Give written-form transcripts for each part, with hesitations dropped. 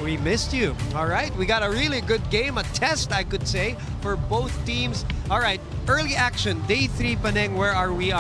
We missed you. All right, we got a really good game, a test, I could say, for both teams. All right, early action, day 3, Paneng. Where are we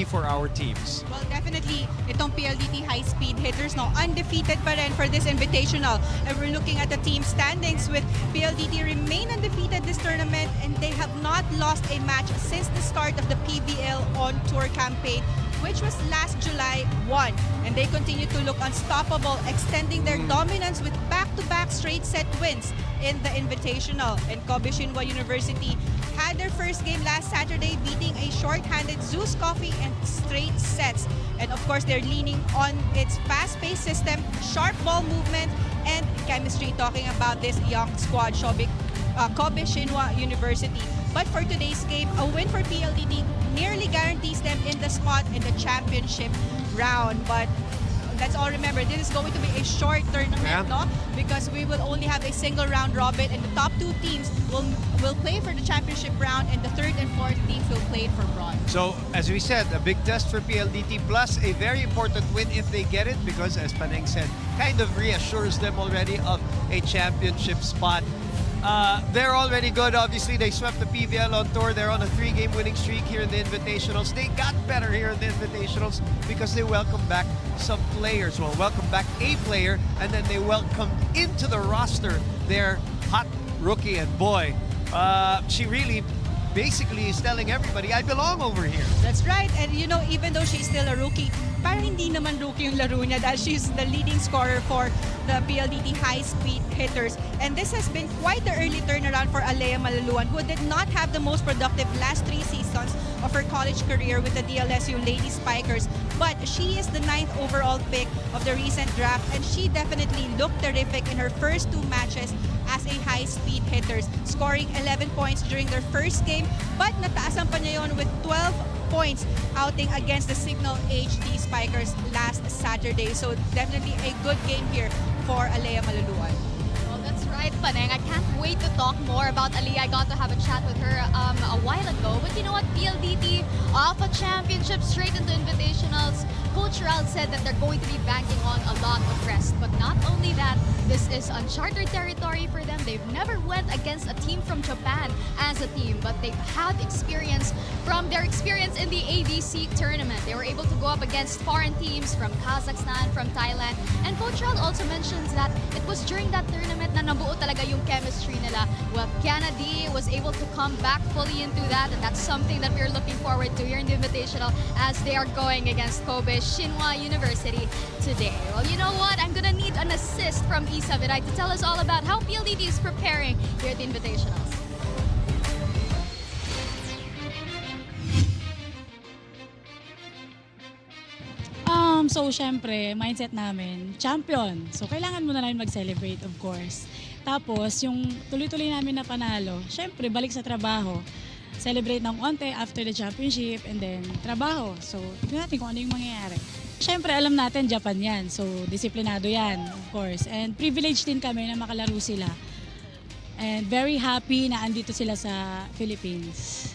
for our teams? Well, definitely, itong PLDT High Speed Hitters, no, undefeated pa rin for this Invitational. And we're looking at the team standings with PLDT remain undefeated this tournament, and they have not lost a match since the start of the PVL on tour campaign, which was last July 1. And they continue to look unstoppable, extending their dominance with back-to-back straight set wins in the Invitational. And KOBE Shinwa University had their first game last Saturday, beating a short-handed Zeus Coffee in straight sets. And of course, they're leaning on its fast-paced system, sharp ball movement, and chemistry, talking about this young squad, KOBE Shinwa University. But for today's game, a win for PLDT nearly guarantees them in the spot in the championship round. But let's all remember, this is going to be a short tournament, no? Because we will only have a single round robin, and the top 2 teams will play for the championship round, and the 3rd and 4th teams will play for bronze. So, as we said, a big test for PLDT, plus a very important win if they get it, because as Paneng said, kind of reassures them already of a championship spot. They're already good. Obviously, they swept the PVL on tour. They're on a 3-game winning streak here in the Invitationals. They got better here in the Invitationals because they welcomed back some players. Well, welcome back a player, and then they welcomed into the roster their hot rookie. And boy, she really basically is telling everybody, I belong over here. That's right. And you know, even though she's still a rookie, parang hindi naman rookie yung laro niya dahil she's the leading scorer for the PLDT High Speed Hitters. And this has been quite the early turnaround for Alea Malaluan, who did not have the most productive last 3 seasons of her college career with the DLSU Lady Spikers. But she is the 9th overall pick of the recent draft, and she definitely looked terrific in her first 2 matches as a high-speed hitters, scoring 11 points during their first game, but nataasan pa niya yun with 12 points outing against the Signal HD Spikers last Saturday. So definitely a good game here for Alea Malaluan. Well, that's right, Paneng. I can't wait to talk more about Aliyah. I got to have a chat with her a while ago. But you know what? PLDT off a championship straight into Invitationals. Coach Ral said that they're going to be banking on a lot of rest. But not only that, this is uncharted territory for them. They've never went against a team from Japan as a team, but they've had experience from their experience in the ABC tournament. They were able to go up against foreign teams from Kazakhstan, from Thailand. And Coach Ral also mentions that it was during that tournament na nabuo talaga yung chemistry nila. Well, Kennedy was able to come back fully into that, and that's something that we're looking forward to here in the Invitational as they are going against KOBE Shinwa University today. Well, you know what? I'm gonna need an assist from Isa Viray to tell us all about how PLDT is preparing here at the Invitationals. So, syempre, mindset namin, champion. So, kailangan muna namin mag-celebrate, of course. Tapos, yung tuloy-tuloy namin na panalo, syempre, balik sa trabaho. Celebrate ng konti after the championship, and then trabaho. So, tignan natin kung ano yung mangyayari. Syempre, alam natin, Japan yan. So, disiplinado yan, of course. And privileged din kami na makalaro sila. And very happy na andito sila sa Philippines.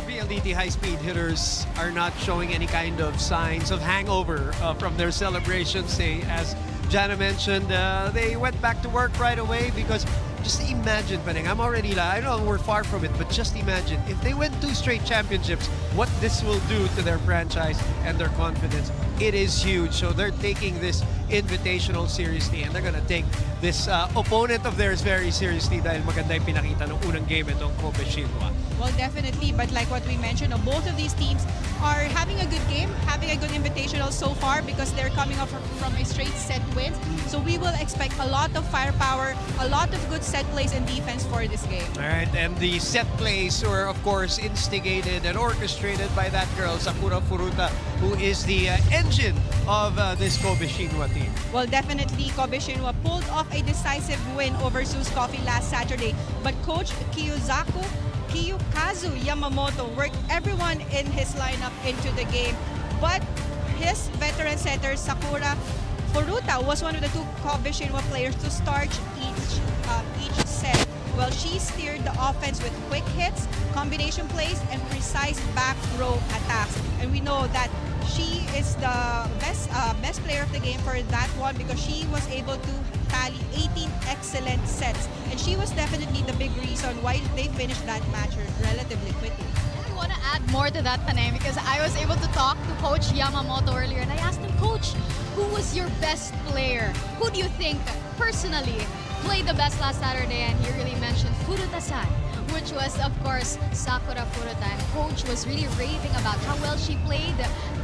PLDT High Speed Hitters are not showing any kind of signs of hangover from their celebrations. As Jana mentioned, they went back to work right away because just imagine, Paneng, I know we're far from it, but just imagine if they win 2 straight championships, what this will do to their franchise and their confidence. It is huge. So they're taking this Invitational seriously, and they're gonna take this opponent of theirs very seriously dahil maganda yung pinakita ng unang game itong KOBE Shinwa. Well, definitely. But like what we mentioned, both of these teams are having a good game, having a good Invitational so far because they're coming up from a straight set win. So we will expect a lot of firepower, a lot of good set plays and defense for this game. All right, and the set plays were, of course, instigated and orchestrated by that girl, Sakura Furuta, who is the engine of this KOBE Shinwa team. Well, definitely, KOBE Shinwa pulled off a decisive win over Zeus Coffee last Saturday. But Coach Kiyukazu Yamamoto worked everyone in his lineup into the game. But his veteran setter, Sakura Furuta, was one of the 2 KOBE Shinwa players to start each set. Well, she steered the offense with quick hits, combination plays, and precise back row attacks. And we know that she is the best player of the game for that one because she was able to tally 18 excellent sets, and she was definitely the big reason why they finished that match relatively quickly. I want to add more to that, Panay, because I was able to talk to Coach Yamamoto earlier, and I asked him, Coach, who was your best player? Who do you think personally played the best last Saturday? And he really mentioned Furuta-san, which was, of course, Sakura Furuta. And Coach was really raving about how well she played,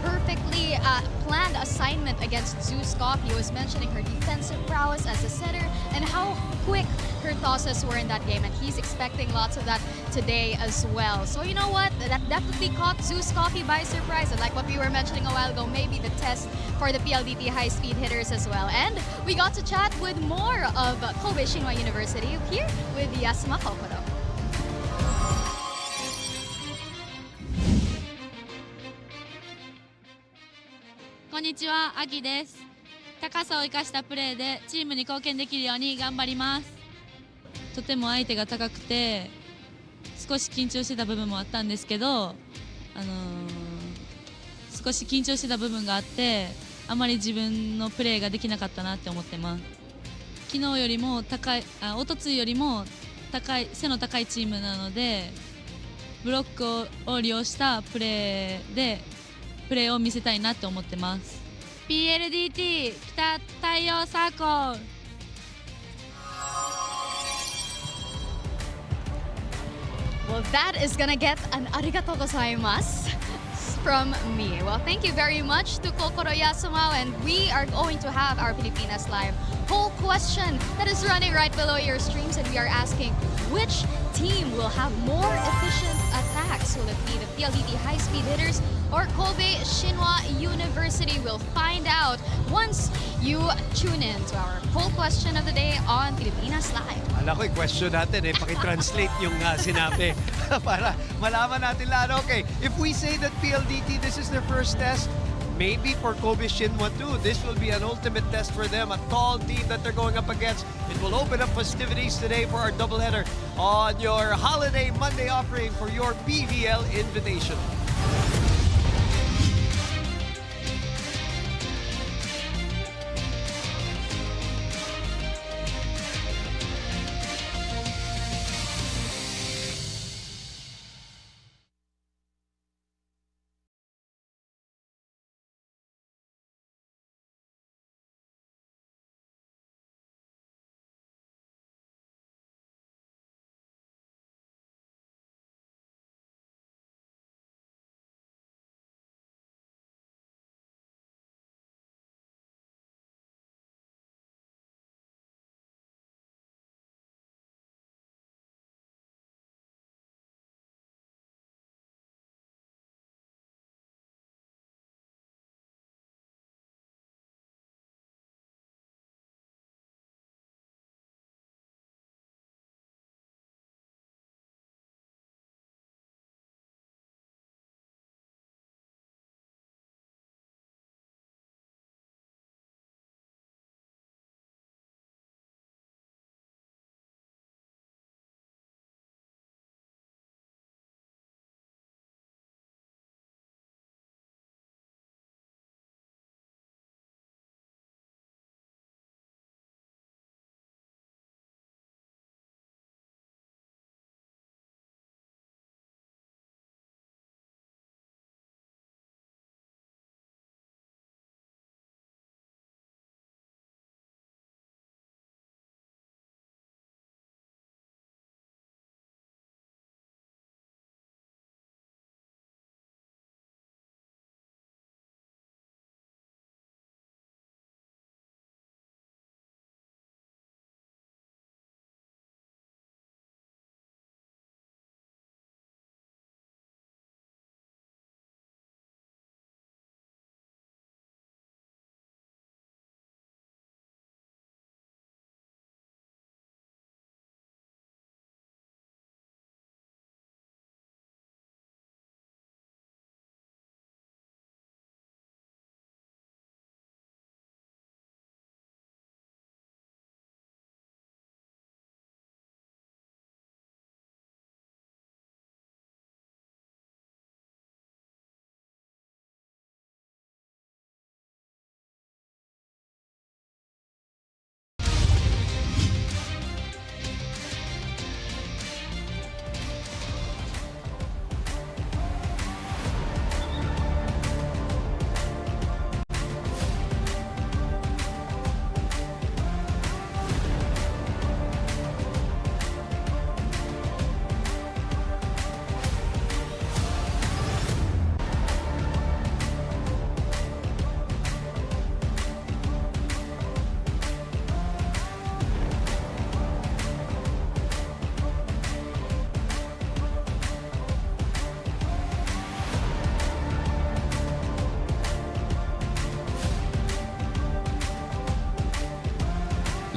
perfectly planned assignment against Zeus Coffee. He was mentioning her defensive prowess as a setter and how quick her tosses were in that game. And he's expecting lots of that today as well. So you know what? That definitely caught Zeus Coffee by surprise. And like what we were mentioning a while ago, maybe the test for the PLDT High Speed Hitters as well. And we got to chat with more of KOBE Shinwa University here with Yasuma Kokoro. こんにちは、アキです。高さを生かしたプレーでチームに貢献できるように頑張ります。とても相手が高くて少し緊張してた部分もあったんですけど、少し緊張してた部分があってあまり自分のプレーができなかったなって思ってます。昨日よりもおとついよりも背の高いチームなのでブロックを利用したプレーを見せたいなって思ってます。PLDT 北太陽サーコル。Well, that is gonna get an arigatou gozaimasu from me. Well, thank you very much to Kokoro Yasuma, and we are going to have our Pilipinas Live poll question that is running right below your streams, and we are asking which team will have more efficient attacks. Will it be the PLDT High Speed Hitters or KOBE Shinwa University? We'll find out once you tune in to our poll question of the day on Pilipinas Live. Alam ko, question natin pakitranslate yung sinabi para malaman natin lahat. Okay, if we say that PLDT, this is their first test, maybe for KOBE Shinwa too, this will be an ultimate test for them, a tall team that they're going up against. It will open up festivities today for our doubleheader on your holiday Monday offering for your PVL Invitational.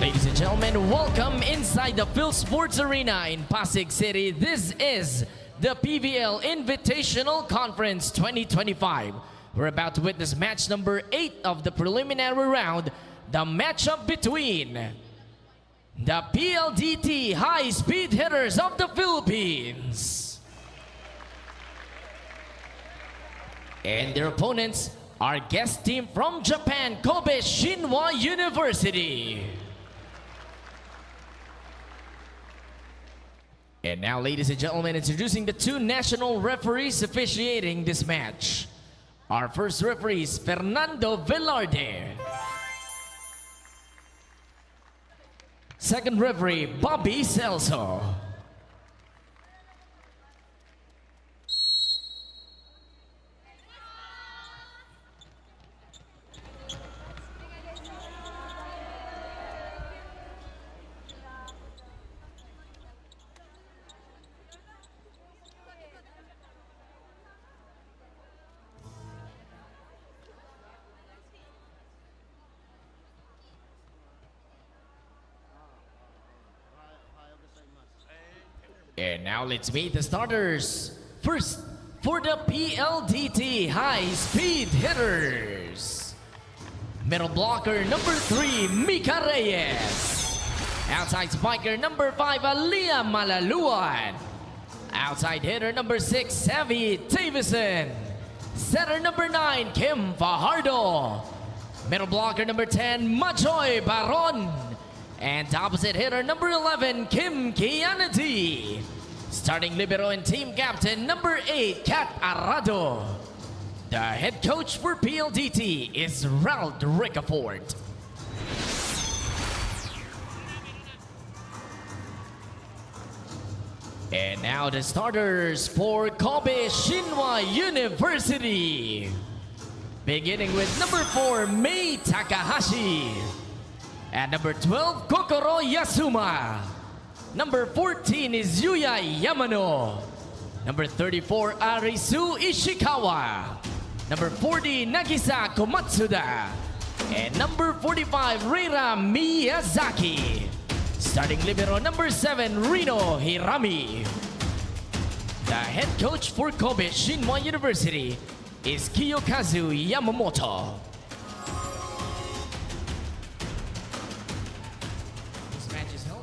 Ladies and gentlemen, welcome inside the Phil Sports Arena in Pasig City. This is the PVL Invitational Conference 2025. We're about to witness match number 8 of the preliminary round, the matchup between the PLDT High Speed Hitters of the Philippines and their opponents, our guest team from Japan, KOBE Shinwa University. And now, ladies and gentlemen, introducing the 2 national referees officiating this match. Our first referee is Fernando Velarde. Second referee, Bobby Celso. And now let's meet the starters. First, for the PLDT High Speed Hitters. Middle blocker number 3, Mika Reyes. Outside spiker number 5, Aliyah Malaluan. Outside hitter number 6, Savvy Davison. Setter number 9, Kim Fajardo. Middle blocker number 10, Majoy Baron. And opposite hitter number 11, Kim Kianati. Starting libero and team captain number 8, Kat Arado. The head coach for PLDT is Ralph Ricafort. And now the starters for KOBE Shinwa University. Beginning with number 4, Mei Takahashi. At number 12, Kokoro Yasuma. Number 14 is Yuya Yamano. Number 34, Arisu Ishikawa. Number 40, Nagisa Komatsuda. And number 45, Reira Miyazaki. Starting libero number 7, Rino Hirami. The head coach for KOBE Shinwa University is Kiyokazu Yamamoto.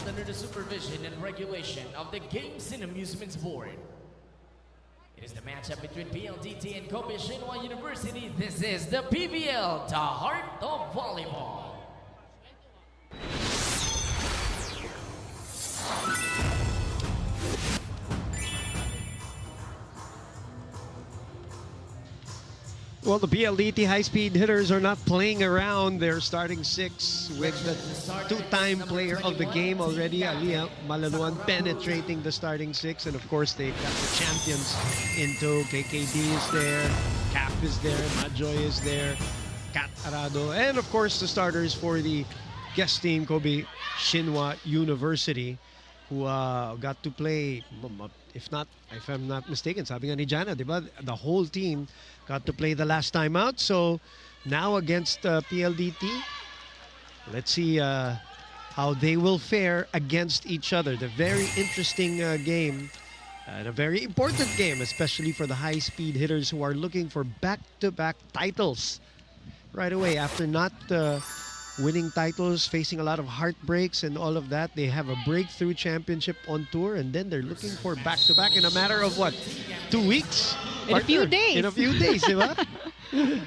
Under the supervision and regulation of the Games and Amusements Board. It is the matchup between PLDT and KOBE Shinwa University. This is the PVL, the heart of volleyball. Well, the PLDT High Speed Hitters are not playing around. They're starting 6 with the 2-time player of the game already, Aliyah Malaluan, penetrating the starting 6. And of course, they got the champions into KKD is there, Cap is there, Majoy is there, Kat Arado, and of course, the starters for the guest team, KOBE Shinwa University, who got to play, if I'm not mistaken, sabi nga ni Jana, diba? The whole team got to play the last time out. So now against PLDT, let's see how they will fare against each other. The very interesting game and a very important game, especially for the high-speed hitters who are looking for back-to-back titles right away after not winning titles, facing a lot of heartbreaks and all of that. They have a breakthrough championship on tour, and then they're looking for back-to-back in a matter of what, 2 weeks? In a few days. In a few days, diba? Oh,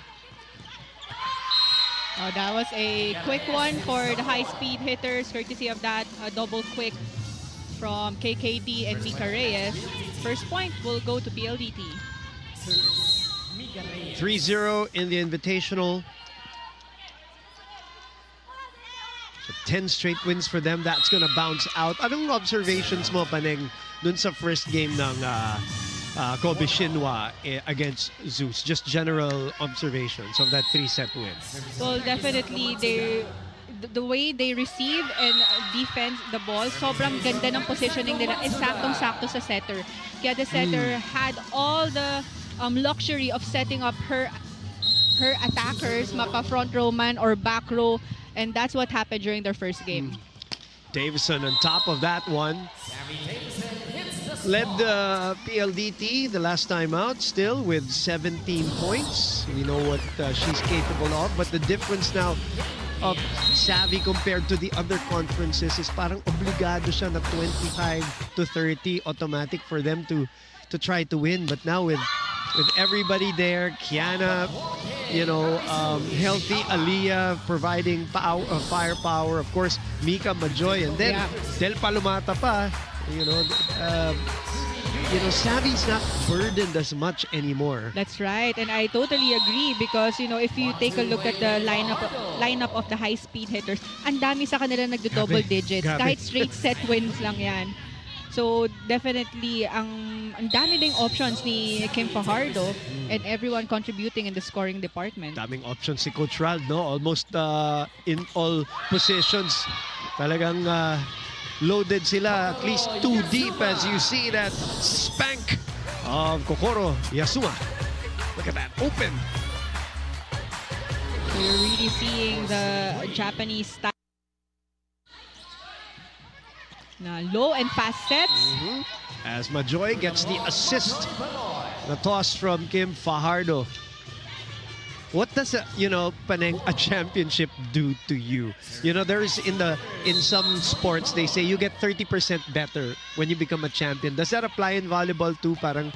that was a quick one for the high-speed hitters, courtesy of that double quick from KKD and Mika Reyes. First point will go to PLDT. 3-0 in the Invitational. So 10 straight wins for them. That's gonna bounce out. Anong observations mo, Paneng, dun sa first game ng KOBE Shinwa against Zeus? Just general observations of that 3-set win. Well, definitely, the way they receive and defense the ball, sobrang ganda ng positioning nila. Saktong-sakto sa setter. Kaya the setter had all the luxury of setting up her her attackers mapa-front row man or back row, and that's what happened during their first game. Davison on top of that one. Led the PLDT the last time out still with 17 points. We know what she's capable of, but the difference now of Savvy compared to the other conferences is parang obligado siya na 25 to 30 automatic for them to try to win. But now with everybody there, Kiana, you know, healthy, Aliyah providing firepower, of course, Mika Majoy, and then Del Palomata pa, you know, Savvy's not burdened as much anymore. That's right, and I totally agree because, you know, if you take a look at the lineup of the high-speed hitters, ang dami sa kanila nagdo-double digits. Grabe. Kahit straight set wins lang yan. So definitely, ang dami ding options ni Kim Fajardo and everyone contributing in the scoring department. Daming options si Coach Rald, no? Almost in all positions. Talagang loaded sila, at least 2 deep, as you see that spank of Kokoro Yasuma. Look at that, open. So you're really seeing the Japanese style. Na low and fast sets. As Majoy gets the assist, the toss from Kim Fajardo. What does Paneng, a championship do to you? You know, there's in some sports they say you get 30% better when you become a champion. Does that apply in volleyball too? Parang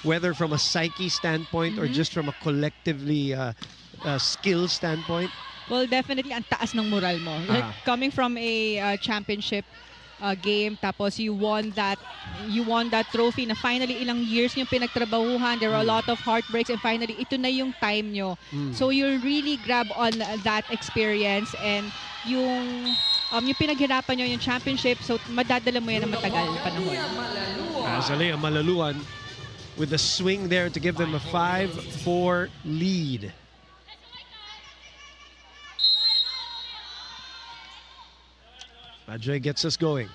whether from a psyche standpoint or just from a collectively skill standpoint? Well, definitely ang taas ng moral mo. Like, coming from a championship game, tapos you won that trophy na finally ilang years nyo pinagtrabahuhan, there were a lot of heartbreaks, and finally ito na yung time nyo. So you really grab on that experience, and yung pinaghirapan nyo yung championship, so madadala mo yan ng matagal na panahon. Azalea Malaluan with the swing there to give them a 5-4 lead. Majoy gets us going.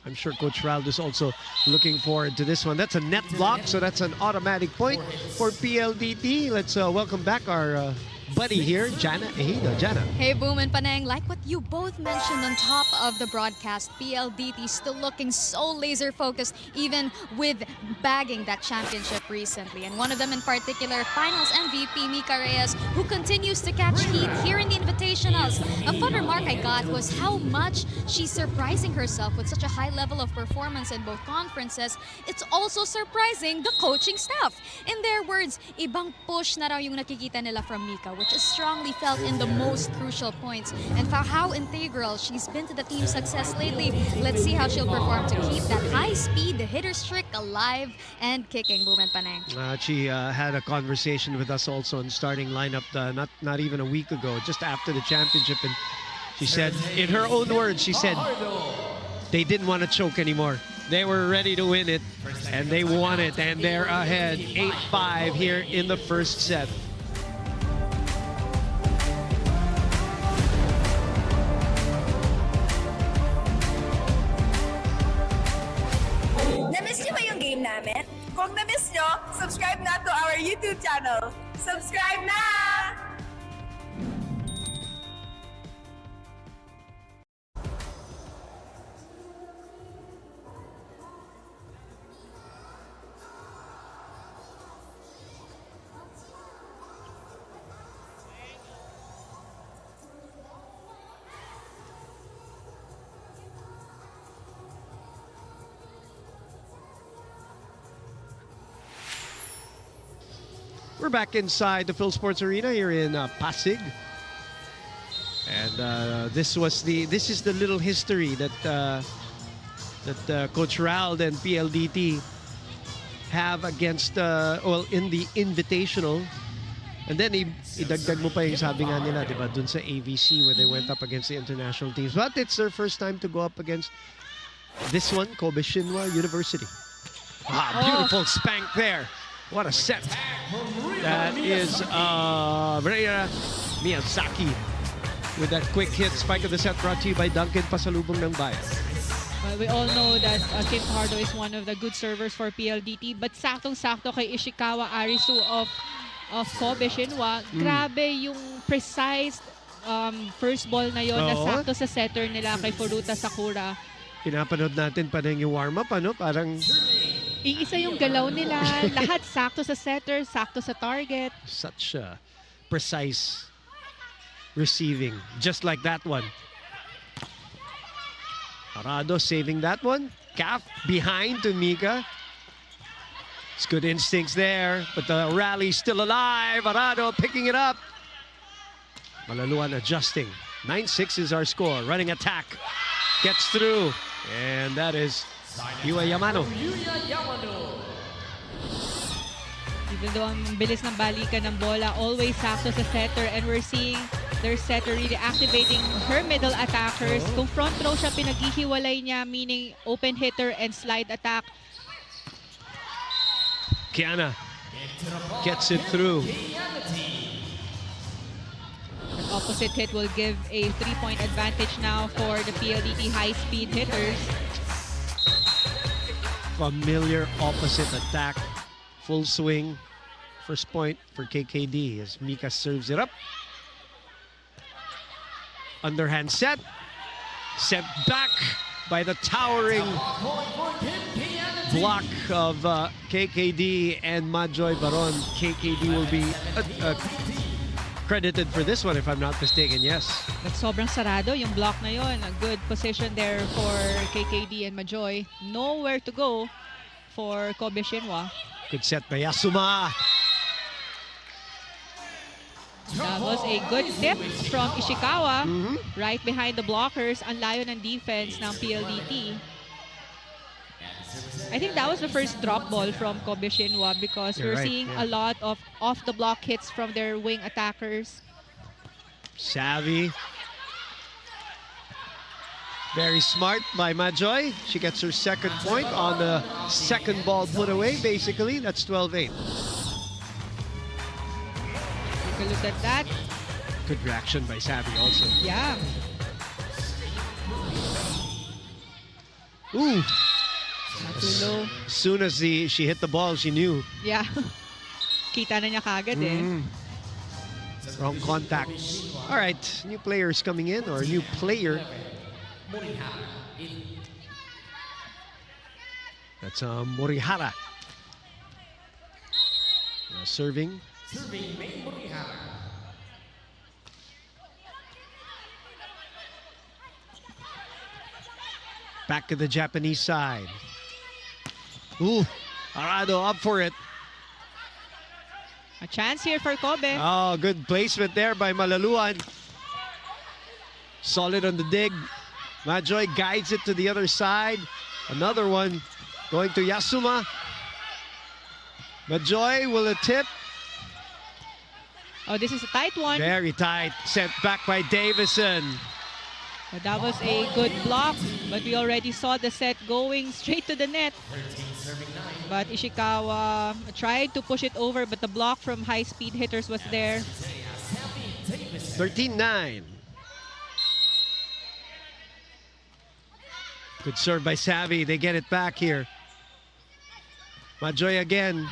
I'm sure Coach Rald is also looking forward to this one. That's a net block, so that's an automatic point for PLDT. Let's welcome back our buddy here, Jana Ejido. Jana. Hey, Boom and Paneng, like what you both mentioned on top of the broadcast, PLDT still looking so laser focused, even with bagging that championship recently. And one of them in particular, Finals MVP Mika Reyes, who continues to catch heat here in the Invitationals. A fun remark I got was how much she's surprising herself with such a high level of performance in both conferences. It's also surprising the coaching staff. In their words, ibang push na raw yung nakikita nila from Mika, which is strongly felt in the most crucial points. And for how integral she's been to the team's success lately, let's see how she'll perform to keep that high-speed hitter streak alive and kicking. Boom and Paneng. She had a conversation with us also in starting lineup not even a week ago, just after the championship, and she said, in her own words, she said, they didn't want to choke anymore. They were ready to win it, and they won it, and they're ahead 8-5 here in the first set. Na-miss niyo ba yung game namin? Kung na-miss niyo, subscribe na to our YouTube channel. Subscribe na! We're back inside the Phil Sports Arena here in Pasig, and this is the little history that Coach Rald and PLDT have against in the Invitational, and then idagdag mo pa yung sabi nga nila, diba, dun sa AVC where they went up against the international teams, but it's their first time to go up against this one, KOBE Shinwa University. Beautiful spank there. What a set. That is Rhea Miyazaki with that quick hit. Spike of the set brought to you by Duncan Pasalubong ng Bayan. Well, we all know that Kim Fajardo is one of the good servers for PLDT, but saktong-sakto kay Ishikawa Arisu of of Kobe Shinwa. Grabe yung precise first ball na yon na Oo. sakto sa setter nila kay Furuta Sakura. Pinapanood natin pa rin yung warm-up, ano? Parang Iisa yung galaw nila. Lahat sakto sa setter, sakto sa target. such precise receiving. Just like that one. Arado saving that one. Calf behind to Mika. It's good instincts there, but the rally's still alive. Arado picking it up. Malaluan adjusting. 9-6 is our score. Running attack. Gets through. And that is Yua Yamano. Even though ang bilis ng balikan ng bola, always sakto sa setter, and we're seeing their setter really activating her middle attackers. Kung front row siya, pinaghihiwalay niya, meaning open hitter and slide attack. Kiana gets it through. An opposite hit will give a 3-point advantage now for the PLDT High Speed Hitters. Familiar opposite attack. Full swing. First point for KKD as Mika serves it up. Underhand set. Sent back by the towering block of KKD and Majoy Baron. KKD will be credited for this one if I'm not mistaken, yes. But sobrang sarado yung block na yon. A good position there for KKD and Majoy. Nowhere to go for Kobe Shinwa. Good set by Yasuma. That was a good tip from Ishikawa. Right behind the blockers. Ang layo ng defense ng PLDT. I think that was the first drop ball from Kobe Shinwa because You're we're right, seeing yeah. a lot of off-the-block hits from their wing attackers. Savvy. Very smart by Majoy. She gets her second point on the second ball put away, basically. That's 12-8. Take a look at that. Good reaction by Savvy also. Yeah. Ooh. Not too low. As soon as she hit the ball, she knew. Yeah. Kita na niya kagad eh. Wrong contact. All right, new players coming in, or a new player. That's Morihara. Serving. Back to the Japanese side. Ooh, Arado up for it. A chance here for Kobe. Oh, good placement there by Malaluan. Solid on the dig. Majoy guides it to the other side. Another one going to Yasuma. Majoy will a tip. Oh, this is a tight one. Very tight. Sent back by Davison. But that was a good block, but we already saw the set going straight to the net. But Ishikawa tried to push it over, but the block from High Speed Hitters was there. 13-9. Good serve by Savvy. They get it back here. Majoy again.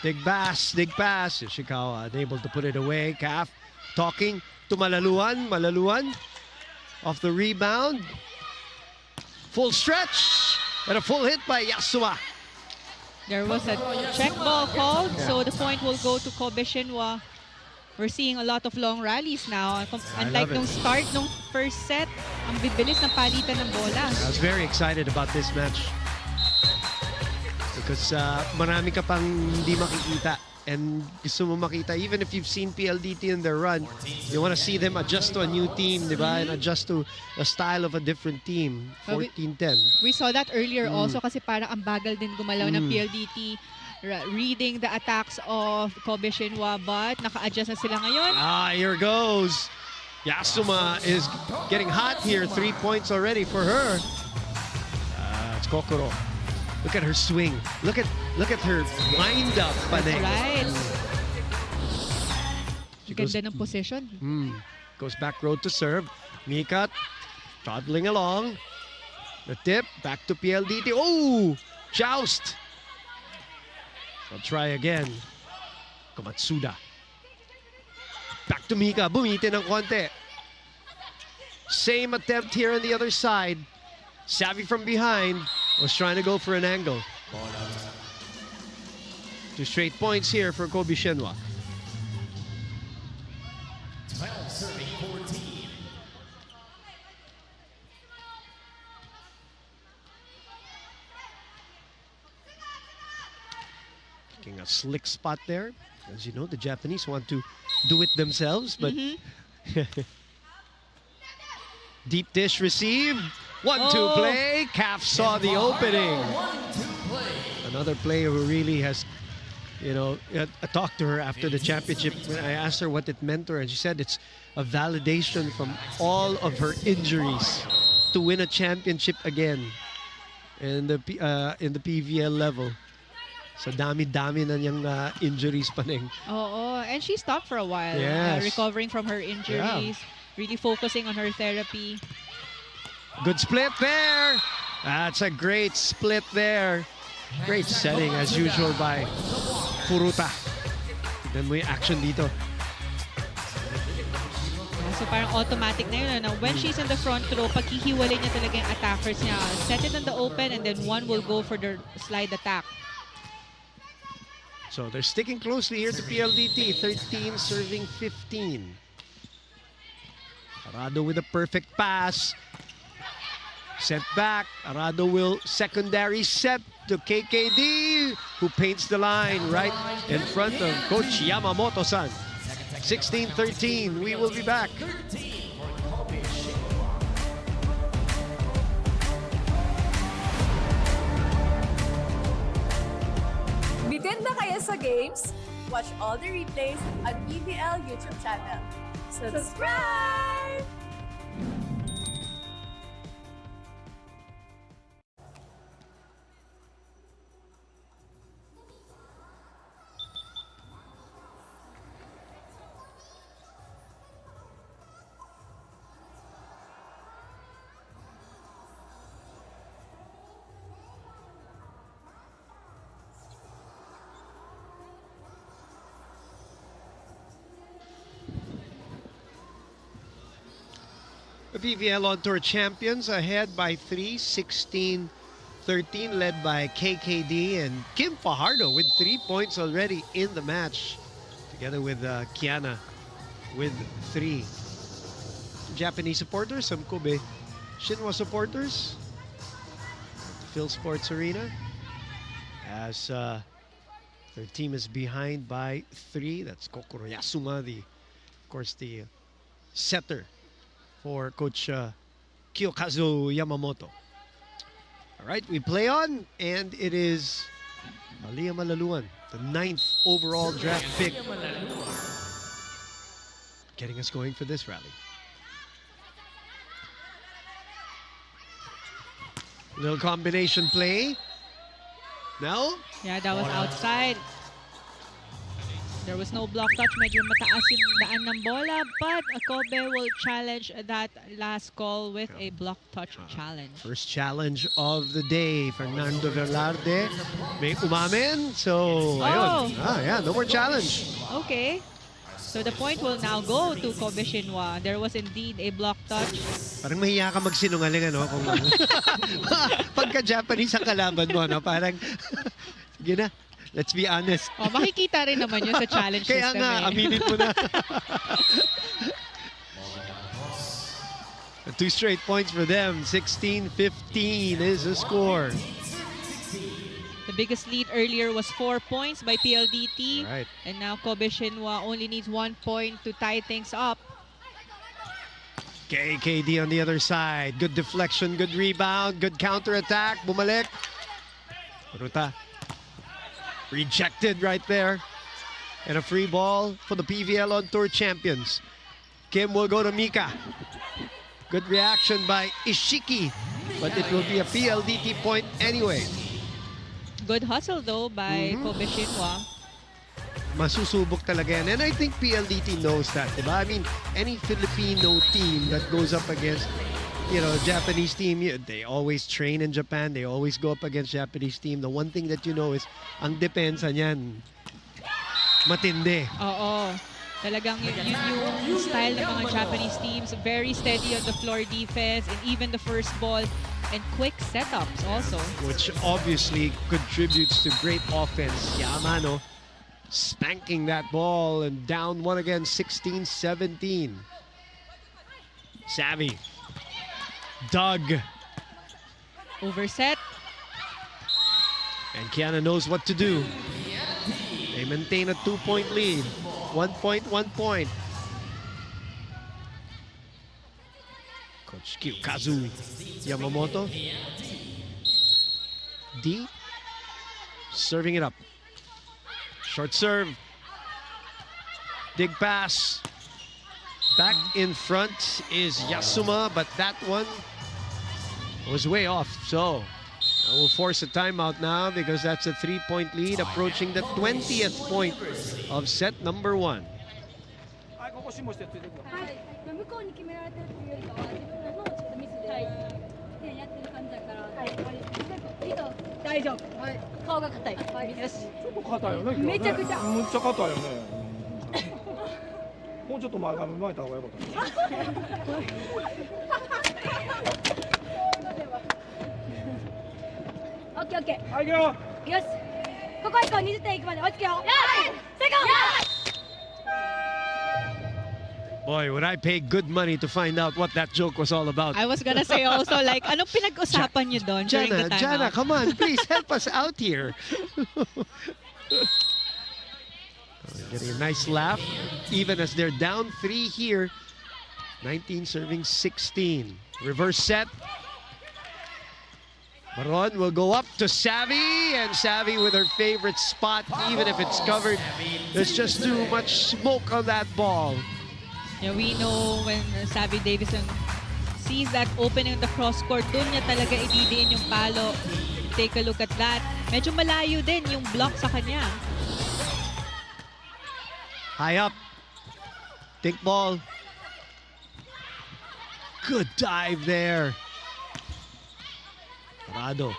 Dig pass, dig pass. Ishikawa unable to put it away. Calf talking to Malaluan. Malaluan off the rebound. Full stretch. And a full hit by Yasuma. There was a check ball called, so the point will go to Kobe Shinwa. We're seeing a lot of long rallies now. Unlike nung start nung first set, ang bibilis ng palitan ng bola. I was very excited about this match. Because marami ka pang hindi makikita. And gusto mo makita, even if you've seen PLDT in their run, you want to see them adjust to a new team, di ba? And adjust to the style of a different team. 14-10. We saw that earlier also kasi parang ang bagal din gumalaw ng PLDT. Reading the attacks of Kobe Shinwa, but naka-adjust na sila ngayon. Ah, here goes. Yasuma is getting hot here. 3 points already for her. It's Kokoro. Look at her swing. Look at her wind up. That's right. She goes, Ganda ng position. goes back road to serve. Mika toddling along. The tip back to PLDT. Oh, joust. I'll try again. Kamatsuda. Back to Mika. Bumitin ng konti. Same attempt here on the other side. Savvy from behind. Was trying to go for an angle. 2 straight points here for KOBE Shinwa. 12 serving 14. Taking a slick spot there. As you know, the Japanese want to do it themselves, but deep dish received. 1-2 play. Calf saw the opening. 1-2 play. Another player who really has, you know, I talked to her after the championship. I asked her what it meant to her, and she said it's a validation from all of her injuries to win a championship again in the PVL level. So dami-dami na niyang injuries pa ning. Oo, and she stopped for a while, Yes. recovering from her injuries, really focusing on her therapy. Good split there. That's a great split there. Great setting as usual by Furuta. Tignan mo yung action dito. So parang automatic na yun. When she's in the front row, paghihiwalay niya talaga yung attackers niya. Set it in the open and then one will go for the slide attack. So they're sticking closely here to PLDT. 13 serving 15. Arado with a perfect pass. Set back. Arado will secondary set to KKD, who paints the line right in front of Coach Yamamoto-san. 16-13. We will be back. 13 for KOBE Shinwa. Bitin na kayo sa games? Watch all the replays on PVL YouTube channel. Subscribe! The PVL On Tour champions ahead by 3, 16-13, led by KKD and Kim Fajardo with 3 points already in the match, together with Kiana with 3. Japanese supporters, some KOBE Shinwa supporters at the Phil Sports Arena, as their team is behind by 3. That's Kokoro Yasuma, of course, the setter for Coach Kiyokazu Yamamoto. All right, we play on, and it is Aliyah Malaluan, the 9th overall draft pick, getting us going for this rally. Little combination play. No? Yeah, that was outside. There was no block touch. Medyo mataas yung daan ng bola, but KOBE will challenge that last call with a block touch challenge. First challenge of the day. Fernando Velarde may umamin. So, ayun. Yeah, no more challenge. Okay. So the point will now go to KOBE Shinwa. There was indeed a block touch. Parang mahiya ka magsinungaling, ano? Kung pagka-Japanese ang kalaban mo, no? Parang, sige na. Let's be honest. Oh, makikita rin naman yun sa challenge Kaya system. nga, aminin mo na. 2 straight points for them. 16-15 is the score. The biggest lead earlier was 4 points by PLDT. Right. And now KOBE Shinwa only needs 1 point to tie things up. KKD on the other side. Good deflection, good rebound, good counter-attack. Bumalik. Ruta. Rejected right there. And a free ball for the PVL On Tour champions. Kim will go to Mika. Good reaction by Ishiki. But it will be a PLDT point anyway. Good hustle though by KOBE Shinwa. Masusubok talaga yan. And I think PLDT knows that, diba? I mean, any Filipino team that goes up against, you know, Japanese team, they always train in Japan. They always go up against Japanese team. The one thing that you know is ang depensa niyan. matindi. Oo. Talagang yun yung style ng mga Japanese teams. Very steady on the floor defense and even the first ball and quick setups also. Which obviously contributes to great offense. Yamano spanking that ball and down one again, 16-17. Savvy. Doug. Overset. And Kiana knows what to do. They maintain a 2-point lead. 1 point, 1 point. Coach Kazu Yamamoto. D. Serving it up. Short serve. Dig pass. Back in front is Yasuma, but that one was way off. So I will force a timeout now because that's a 3-point lead approaching the 20th point of set number 1. 向こうに決められてるっていうよりかは自分らのちょっとミスで点やってる感じだから大丈夫、はい、顔が硬い、はい、よしちょっと硬いよねめちゃくちゃむっちゃ硬いよねもうちょっと前た方がよかったオッケーオッケーはい行くよよしここ行こう20点いくまで落ち着けよよしセカンド Boy, would I pay good money to find out what that joke was all about. I was gonna say also like, anong pinag-usapan niyo doon during the timeout? Jana, come on, please help us out here. Getting a nice laugh, even as they're down 3 here. 19 serving 16. Reverse set. Maron will go up to Savvy, and Savvy with her favorite spot, even if it's covered. There's just too much smoke on that ball. Yeah, we know when Savvy Davison sees that opening in the cross court, doon niya talaga ididiin yung palo. Take a look at that. Medyo malayo din yung block sa kanya. High up. Think ball. Good dive there. Fajardo.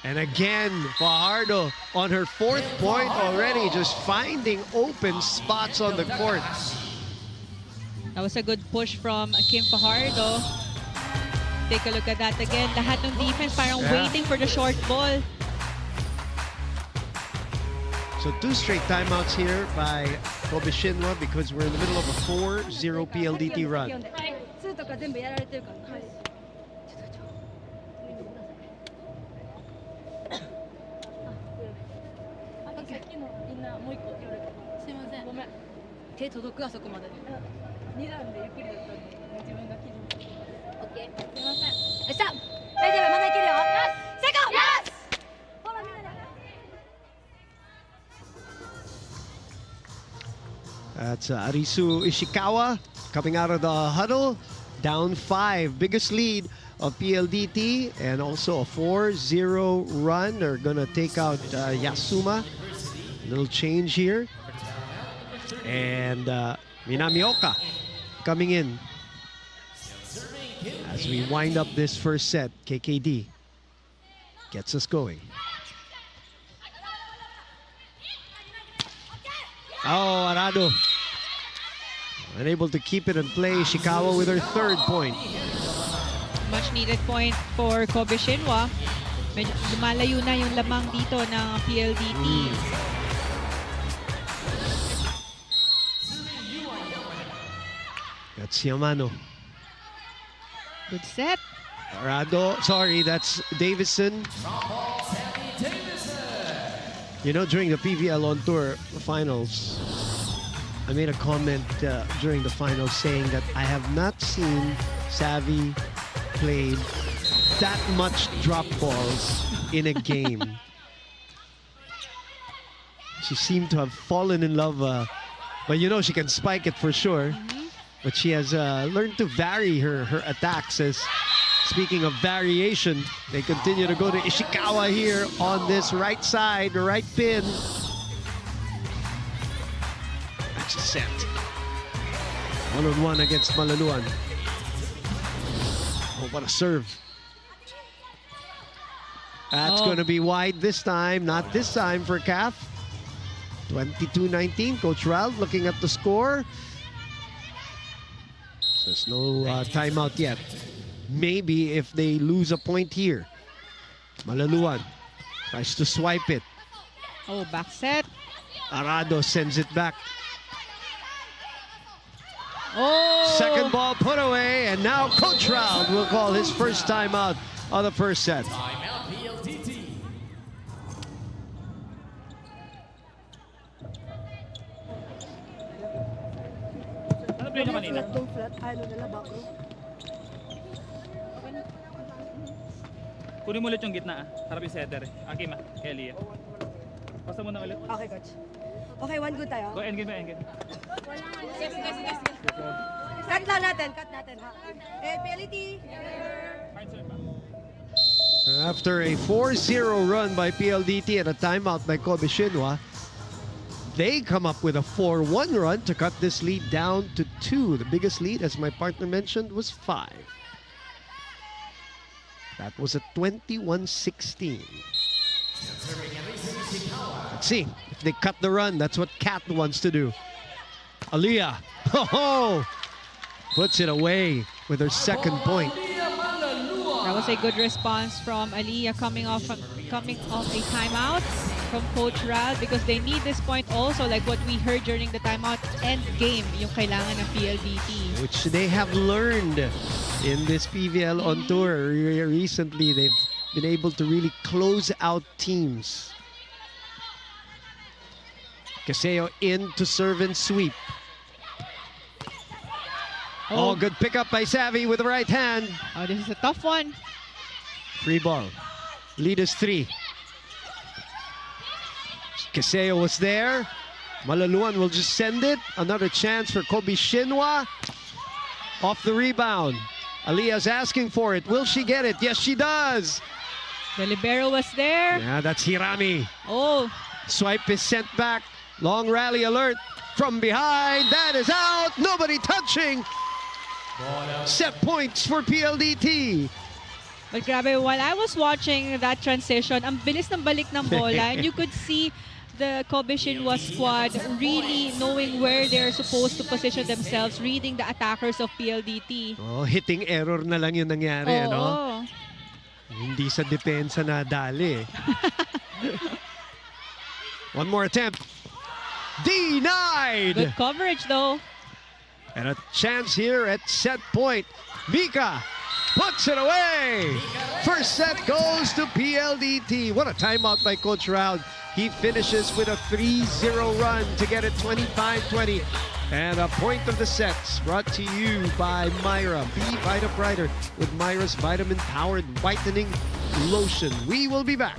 And again, Fajardo on her 4th point already, just finding open spots on the court. That was a good push from Kim Fajardo. Take a look at that again. Lahat ng defense parang waiting for the short ball. So 2 straight timeouts here by KOBE Shinwa because we're in the middle of a 4-0 PLDT run. That's Arisu Ishikawa coming out of the huddle. Down 5, biggest lead of PLDT, and also a 4-0 run. They're gonna take out Yasuma. Little change here. And Minamioka coming in as we wind up this first set. KKD gets us going. Oh, Arado unable to keep it in play. Ishikawa with her 3rd point. Much needed point for KOBE Shinwa. Medyo lumalayo na yung lamang dito ng PLDT. That's Yamano. Good set. Arado, sorry, that's Davison. You know, during the PVL on tour finals, I made a comment during the finals saying that I have not seen Savvy play that much drop balls in a game. She seemed to have fallen in love, but you know she can spike it for sure. But she has learned to vary her attacks. As speaking of variation, they continue to go to Ishikawa here on this right side, the right pin. That's a set. 1-on-1 against Malaluan. Oh, what a serve. That's going to be wide this time. Not this time for Calf. 22-19. Coach Ralph looking at the score. There's no timeout yet. Maybe if they lose a point here. Malaluan tries to swipe it. Oh, back set. Arado sends it back. Oh! Second ball put away, and now Coach Ralph will call his first timeout of the first set. Timeout PLDT. Ano play nyo kanina? Kunin mo ulit yung gitna ah. Harap yung setter eh. Akim ah, kay Aliyah. Pasa mo na ulit. Okay, coach. Okay, one good tayo. Go, end game, end game. Cut lang natin, cut natin. Ha? PLDT. After a 4-0 run by PLDT and a timeout by KOBE Shinwa, they come up with a 4-1 run to cut this lead down to 2. The biggest lead, as my partner mentioned, was 5. That was a 21-16. Let's see if they cut the run. That's what Kat wants to do. Aliyah, oh, puts it away with her second point. That was a good response from Aliyah coming off a timeout from Coach Ralph because they need this point also, like what we heard during the timeout end game, yung kailangan ng PLDT. Which they have learned in this PVL on tour. Recently, they've been able to really close out teams. Caseo in to serve and sweep. Oh, good pickup by Savvy with the right hand. Oh, this is a tough one. Free ball. Lead is 3. Caseo was there. Malaluan will just send it. Another chance for KOBE Shinwa. Off the rebound. Aliyah's asking for it. Will she get it? Yes, she does. The libero was there. Yeah, that's Hirami. Oh, Swipe is sent back. Long rally alert from behind. That is out. Nobody touching. Set points for PLDT. but grabe, while I was watching that transition, ang bilis ng balik ng bola, and you could see the KOBE Shinwa squad really knowing where they're supposed to position themselves, reading the attackers of PLDT. Oh, hitting error na lang yung nangyari, Oo. ano? Hindi sa depensa nadali. One more attempt. Denied! Good coverage though. And a chance here at set point. Mika puts it away. First set goes to PLDT. What a timeout by Coach Ralph. He finishes with a 3-0 run to get it 25-20. And a point of the sets brought to you by Myra. Be Vita Brighter with Myra's vitamin-powered whitening lotion. We will be back.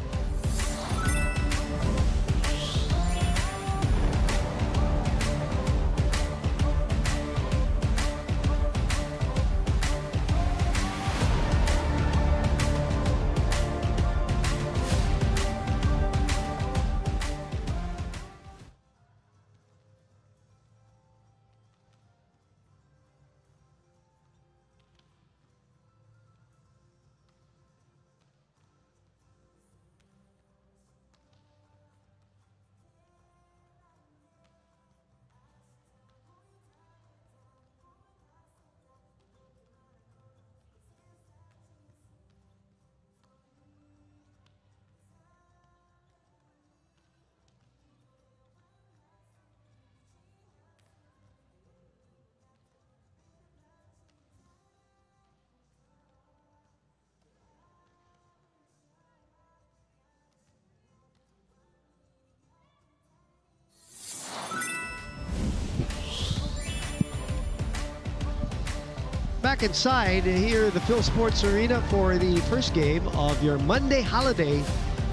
Back inside here at the Phil Sports Arena for the first game of your Monday holiday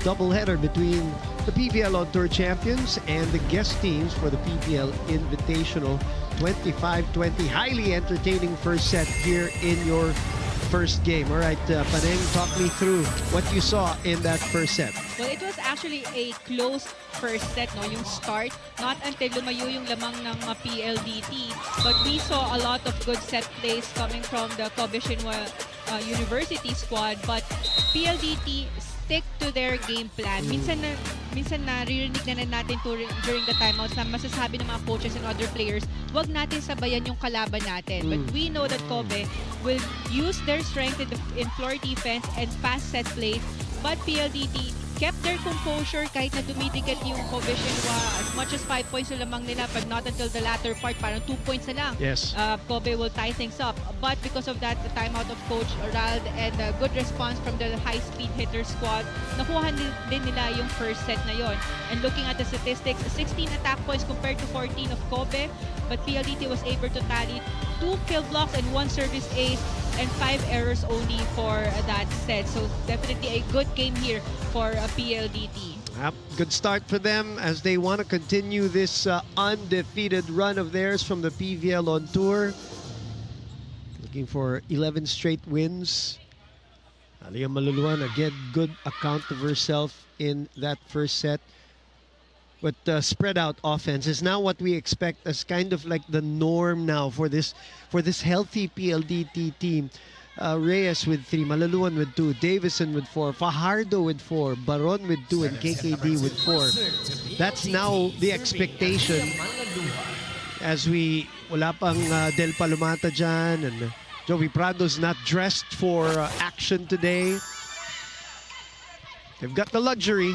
doubleheader between the PVL On Tour champions and the guest teams for the PVL Invitational 25-20. Highly entertaining first set here in your first game. All right, Paneng, talk me through what you saw in that first set. Well, it was actually a close first set, no? Yung start, not until lumayo yung lamang ng PLDT. But we saw a lot of good set plays coming from the KOBE Shinwa University squad. But PLDT stick to their game plan. Minsan naririnig na natin during the timeouts na masasabi ng mga coaches and other players, wag natin sabayan yung kalaban natin. But we know that KOBE will use their strength in floor defense and fast set plays. But PLDT kept their composure kahit na dumidikit yung KOBE Shinwa. As much as 5 points na lamang nila, but not until the latter part, parang 2 points na lang. Yes. KOBE will tie things up. But because of that, the timeout of Coach Rald and a good response from the High Speed Hitters squad, nakuha din nila yung first set na yon. And looking at the statistics, 16 attack points compared to 14 of KOBE, but PLDT was able to tally 2 kill blocks and 1 service ace and 5 errors only for that set. So definitely a good game here for PLDT. Yep, good start for them as they want to continue this undefeated run of theirs from the PVL on tour. Looking for 11 straight wins. Aliyah Maluluan, again, good account of herself in that first set. But spread out offense is now what we expect as kind of like the norm now for this healthy PLDT team. Reyes with 3, Maluluan with 2, Davison with 4, Fajardo with 4, Baron with 2, and KKD with 4. That's now the expectation as wala pang Del Palomata dyan, and Joey Prado's not dressed for action today. They've got the luxury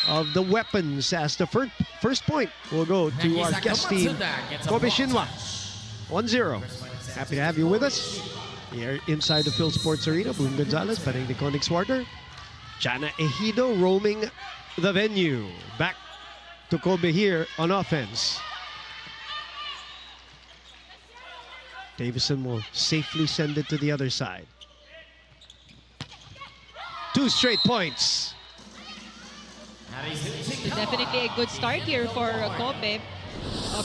of the weapons as the first point will go to our guest team, KOBE Shinwa. 1-0. Happy to have you with us. Here inside the Phil Sports Arena, Boone Gonzalez, batting the Königswarter. Jana Ejido roaming the venue. Back to KOBE here on offense. Davison will safely send it to the other side. 2 straight points. Definitely a good start here for KOBE.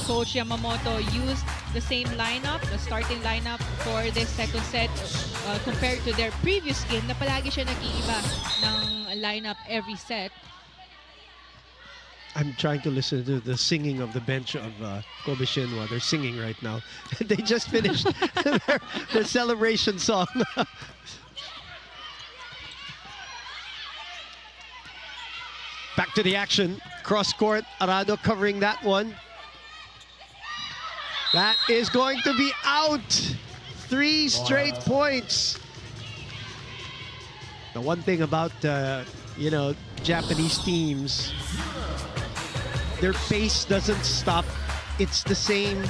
Coach Yamamoto used the same lineup, the starting lineup for this second set compared to their previous game na palagi siya nag-iiba ng lineup every set. I'm trying to listen to the singing of the bench of KOBE Shinwa. They're singing right now. They just finished their celebration song. Back to the action. Cross court, Arado covering that one. That is going to be out. 3 straight points. The one thing about, Japanese teams, their pace doesn't stop. It's the same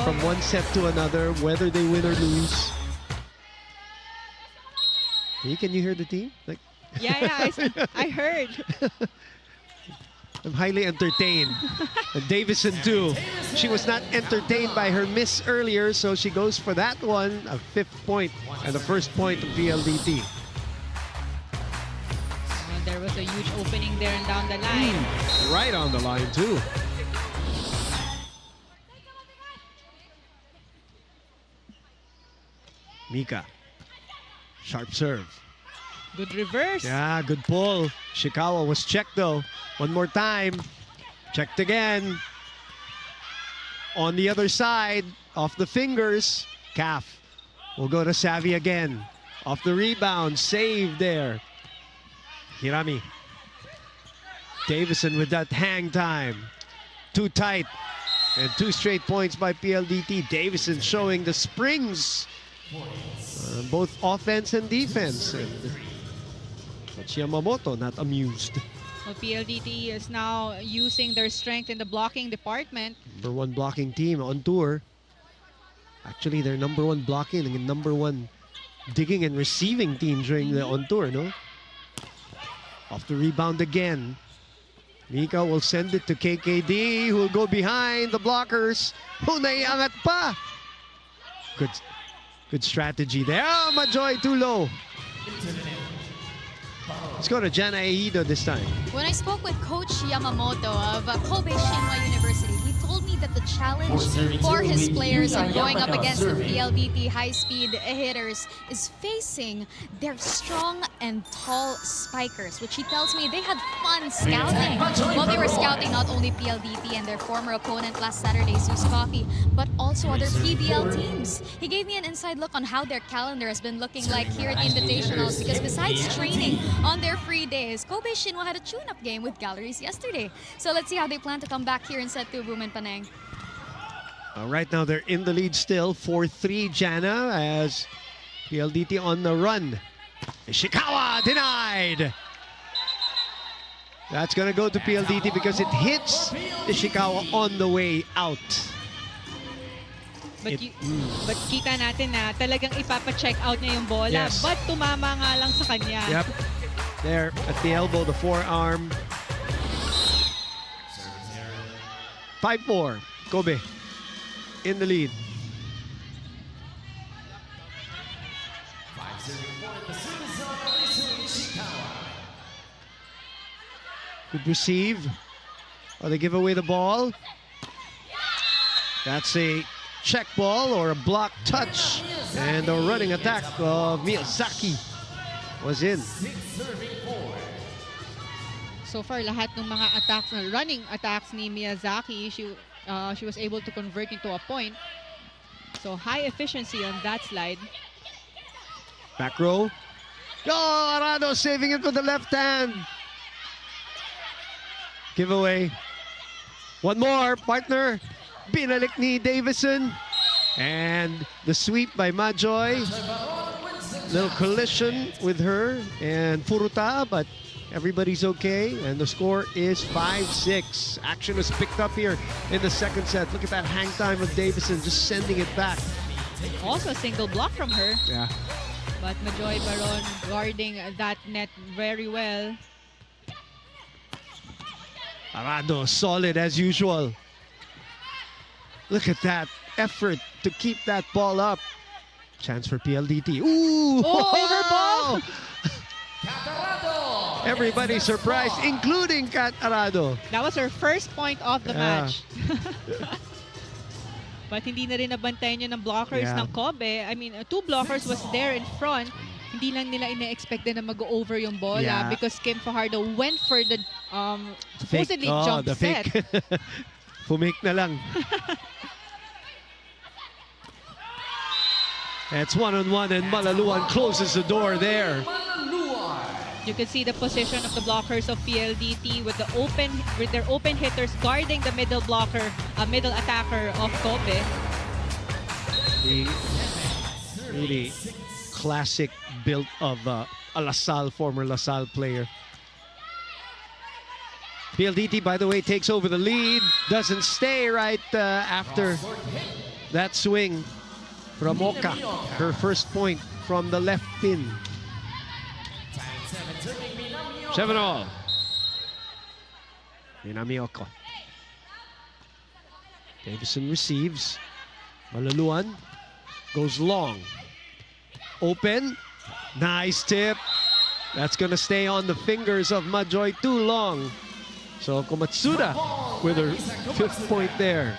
from one set to another, whether they win or lose. Can you hear the team? Yeah, I heard. I'm highly entertained. And Davison too. She was not entertained by her miss earlier, so she goes for that one, a 5th point and the first point of PLDT. There was a huge opening there and down the line. Right on the line too. Mika. Sharp serve. Good reverse. Yeah, good pull. Shikawa was checked though. One more time. Checked again. On the other side, off the fingers. Calf will go to Savvy again. Off the rebound, save there. Hirami. Davison with that hang time. Too tight. And 2 straight points by PLDT. Davison showing the springs. Both offense and defense. But Yamamoto not amused. Well, PLDT is now using their strength in the blocking department. #1 blocking team on tour. Actually, they're #1 blocking and #1 digging and receiving team during the on tour, no? Off the rebound again. Mika will send it to KKD, who will go behind the blockers. Naiangat pa. Good strategy there. Majoy too low. Let's go to Jana Ejido this time. When I spoke with Coach Yamamoto of KOBE Shinwa University, he told me that the challenge for his players in going up against the PLDT High Speed Hitters is facing their strong and tall spikers, which he tells me they had fun scouting. Well, they were scouting not only PLDT and their former opponent last Saturday, Zeus Coffee, but also other PVL teams. He gave me an inside look on how their calendar has been looking like here at the Invitationals, because besides training on their free days, KOBE Shinwa had a tune-up game with Galleries yesterday. So let's see how they plan to come back here in set 2, Boom and Panang. Right now they're in the lead still, 4-3 Jana, as PLDT on the run. Ishikawa denied. That's gonna go to PLDT because it hits Ishikawa on the way out. But kita natin na talagang ipapa-check out niya yung bola. Yes. But tumama nga lang sa kanya. Yep. There at the elbow, the forearm. 5-4, KOBE in the lead. Good receive. Oh, they give away the ball. That's a check ball or a block touch. And the running attack of Miyazaki was in. So far, lahat ng mga attacks, running attacks ni Miyazaki, she was able to convert into a point. So high efficiency on that slide. Back row. Oh, Arado saving it with the left hand. Giveaway. One more, partner. Binalik ni Davison. And the sweep by Majoy. Little collision with her and Furuta, but everybody's okay. And the score is 5-6. Action was picked up here in the second set. Look at that hang time of Davison, just sending it back. Also a single block from her. Yeah. But Majoy Baron guarding that net very well. Arado solid as usual. Look at that effort to keep that ball up. Chance for PLDT. Ooh! Oh, overball! Everybody surprised, including Kat Arado. That was her first point of the match. But hindi na rin nabantayan yun ng blockers ng KOBE. I mean, 2 blockers was there in front. Hindi lang nila ina-expect na mag-over yung bola because Kim Fajardo went for the supposedly jump set. Fake. Fumake na lang. It's 1-on-1 and Malaluan closes the door there. You can see the position of the blockers of PLDT with their open hitters guarding the middle blocker, middle attacker of KOBE. The really classic build of a LaSalle, former LaSalle player. PLDT, by the way, takes over the lead. Doesn't stay right after that swing from Oka. Her first point from the left pin. 7-all. Minamioko. Davison receives. Malaluan goes long. Open. Nice tip. That's going to stay on the fingers of Majoy too long. So Komatsuda with her 5th point there.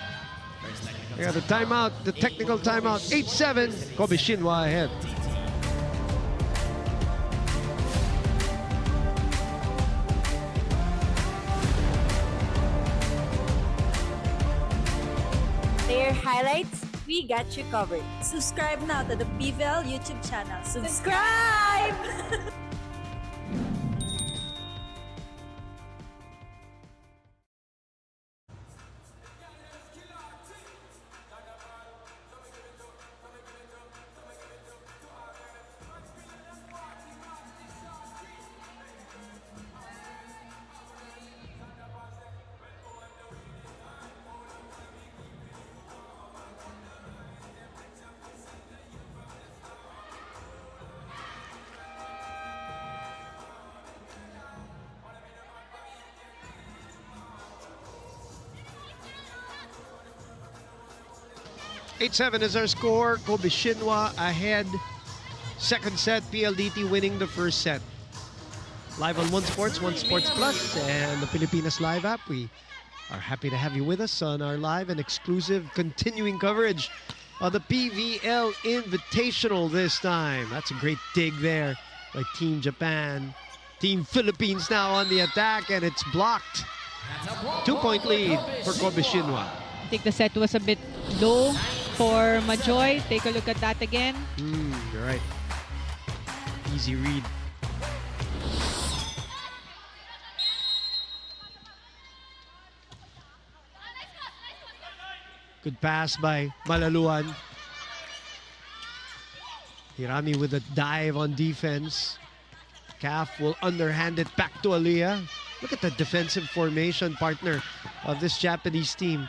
They got the timeout, the technical timeout. 8-7. KOBE Shinwa ahead. Player highlights, we got you covered. Subscribe now to the PVL YouTube channel. Subscribe! (8-7) is our score. KOBE Shinwa ahead. Second set, PLDT winning the first set. Live on One Sports, One Sports Plus, and the Pilipinas Live app. We are happy to have you with us on our live and exclusive continuing coverage of the PVL Invitational this time. That's a great dig there by Team Japan. Team Philippines now on the attack, and it's blocked. 2-point lead for KOBE Shinwa. I think the set was a bit low for Majoy. Take a look at that again. You're right. Easy read. Good pass by Malaluan. Hirami with a dive on defense. Calf will underhand it back to Aliyah. Look at the defensive formation partner of this Japanese team.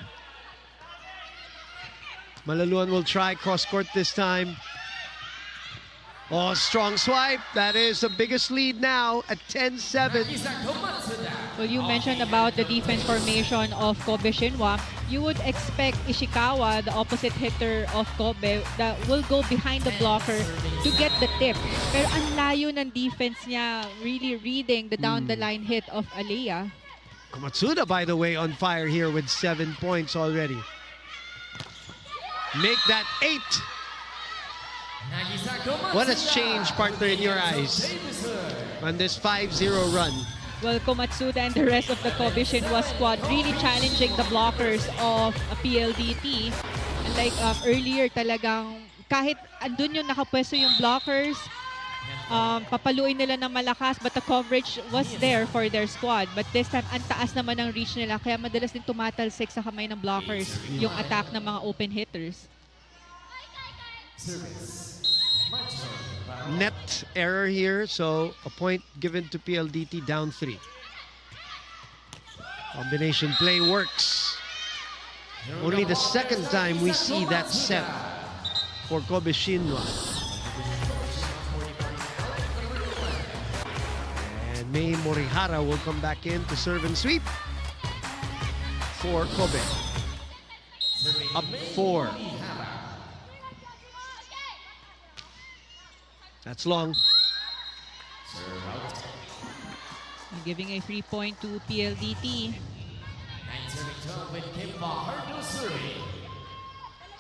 Malaluan will try cross-court this time. Oh, strong swipe. That is the biggest lead now at 10-7. Well, you mentioned about the defense formation of KOBE Shinwa. You would expect Ishikawa, the opposite hitter of KOBE, that will go behind the blocker to get the tip. Pero ang layo ng defense niya, really reading the down-the-line hit of Aliyah. Komatsuda, by the way, on fire here with 7 points already. Make that 8. What has changed, partner, in your eyes on this 5-0 run? Well, Komatsuda and the rest of the KOBE Shinwa squad really challenging the blockers of PLDT. And like earlier talagang kahit andun yung nakapwesto yung blockers, papaluin nila ng malakas, but the coverage was there for their squad. But this time, ang taas naman ang reach nila, kaya madalas din tumatalsik sa kamay ng blockers yung attack ng mga open hitters. Net error here, so a point given to PLDT, down 3. Combination play works. Only the second time we see that set for KOBE Shinwa. And Mei Morihara will come back in to serve and sweep for KOBE. Up 4. That's long. Giving a free point to PLDT.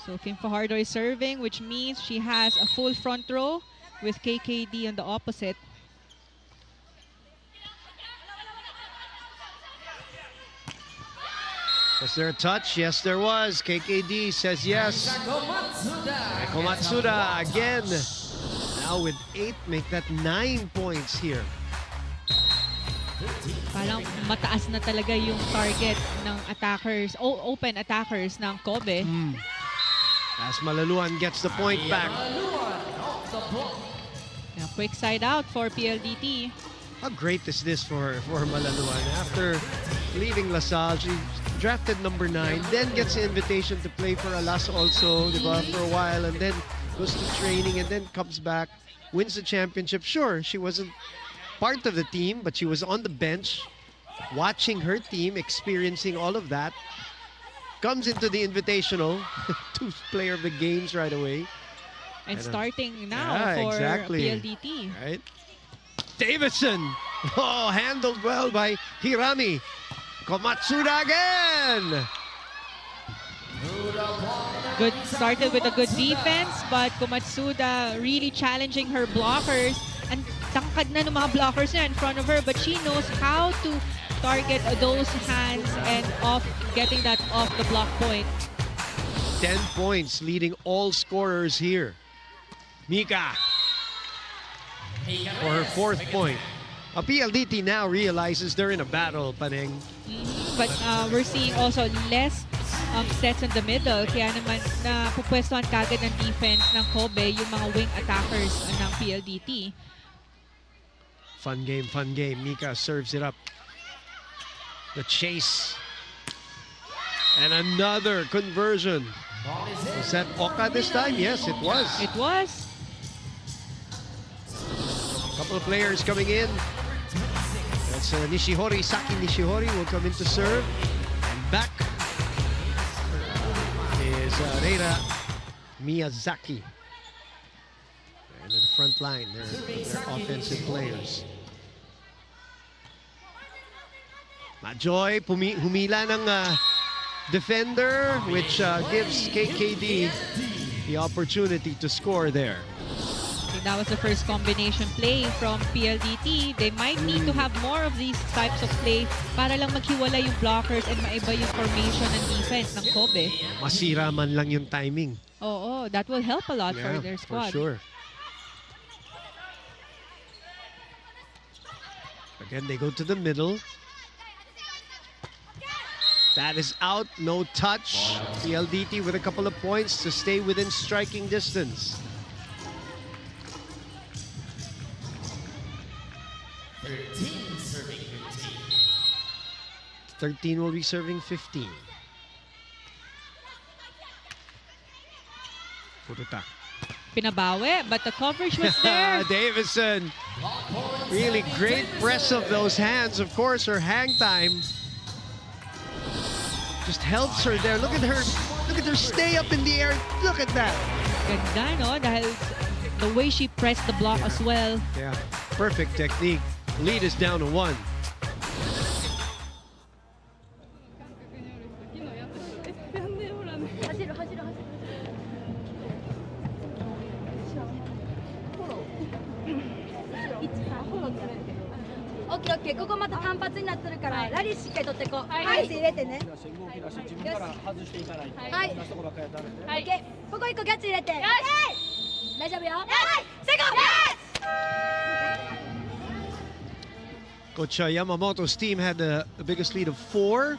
So Kim Fajardo is serving, which means she has a full front row with KKD on the opposite. Was there a touch? Yes, there was. KKD says yes. Komatsuda again. Now with 8, make that 9 points here. Parang mataas na talaga yung target ng attackers, open attackers ng KOBE. As Malaluan gets the point back. Now, quick side out for PLDT. How great is this for Malaluan? After leaving LaSalle, she drafted number 9, then gets an invitation to play for Alas also, diba, for a while, and then goes to training and then comes back, wins the championship. Sure, she wasn't part of the team, but she was on the bench, watching her team, experiencing all of that. Comes into the Invitational, 2 player of the games right away. And starting now for PLDT. Right. Davidson! Oh, handled well by Hirami. Komatsuda again! Good, started with a good defense, but Komatsuda really challenging her blockers. And tangkad na ng mga blockers na in front of her, but she knows how to target those hands and getting that off the block point. 10 points, leading all scorers here. Mika for her 4th point. PLDT now realizes they're in a battle, Paneng. But we're seeing also less sets in the middle. Kaya naman napupwestuhan kagad ng defense ng KOBE yung mga wing attackers ng PLDT. Fun game, fun game. Mika serves it up. The chase. And another conversion. Was that Oka this time? Yes, it was. It was. Couple of players coming in. That's Nishihori, Saki Nishihori will come in to serve. And back is Reira Miyazaki. And in the front line, they're offensive players. Majoy humila ng defender, which gives KKD the opportunity to score there. Okay, that was the first combination play from PLDT. They might need to have more of these types of play para lang maghiwalay yung blockers and maiba yung formation and defense ng Kobe. Masira man lang yung timing. Oo, that will help a lot for their squad. For sure. Again, they go to the middle. That is out, no touch. PLDT with a couple of points to stay within striking distance. 13 serving 15. 13 will be serving 15. Furuta. Pinabawi, but the coverage was there. Davison. Really great press of those hands. Of course, her hang time just helps her there. Look at her stay up in the air. Look at that. Ganda, no? Dahil the way she pressed the block as well. Yeah, perfect technique. Lead is down to 1. OK、OK、ここまた単発になってるから、ラリーしっかり取っていこう。はい、入れてね。よし。はい。OK、ここ1個キャッチ入れて。よし。大丈夫よ。よし。成功。Coach Yamamoto's team had the biggest lead of 4.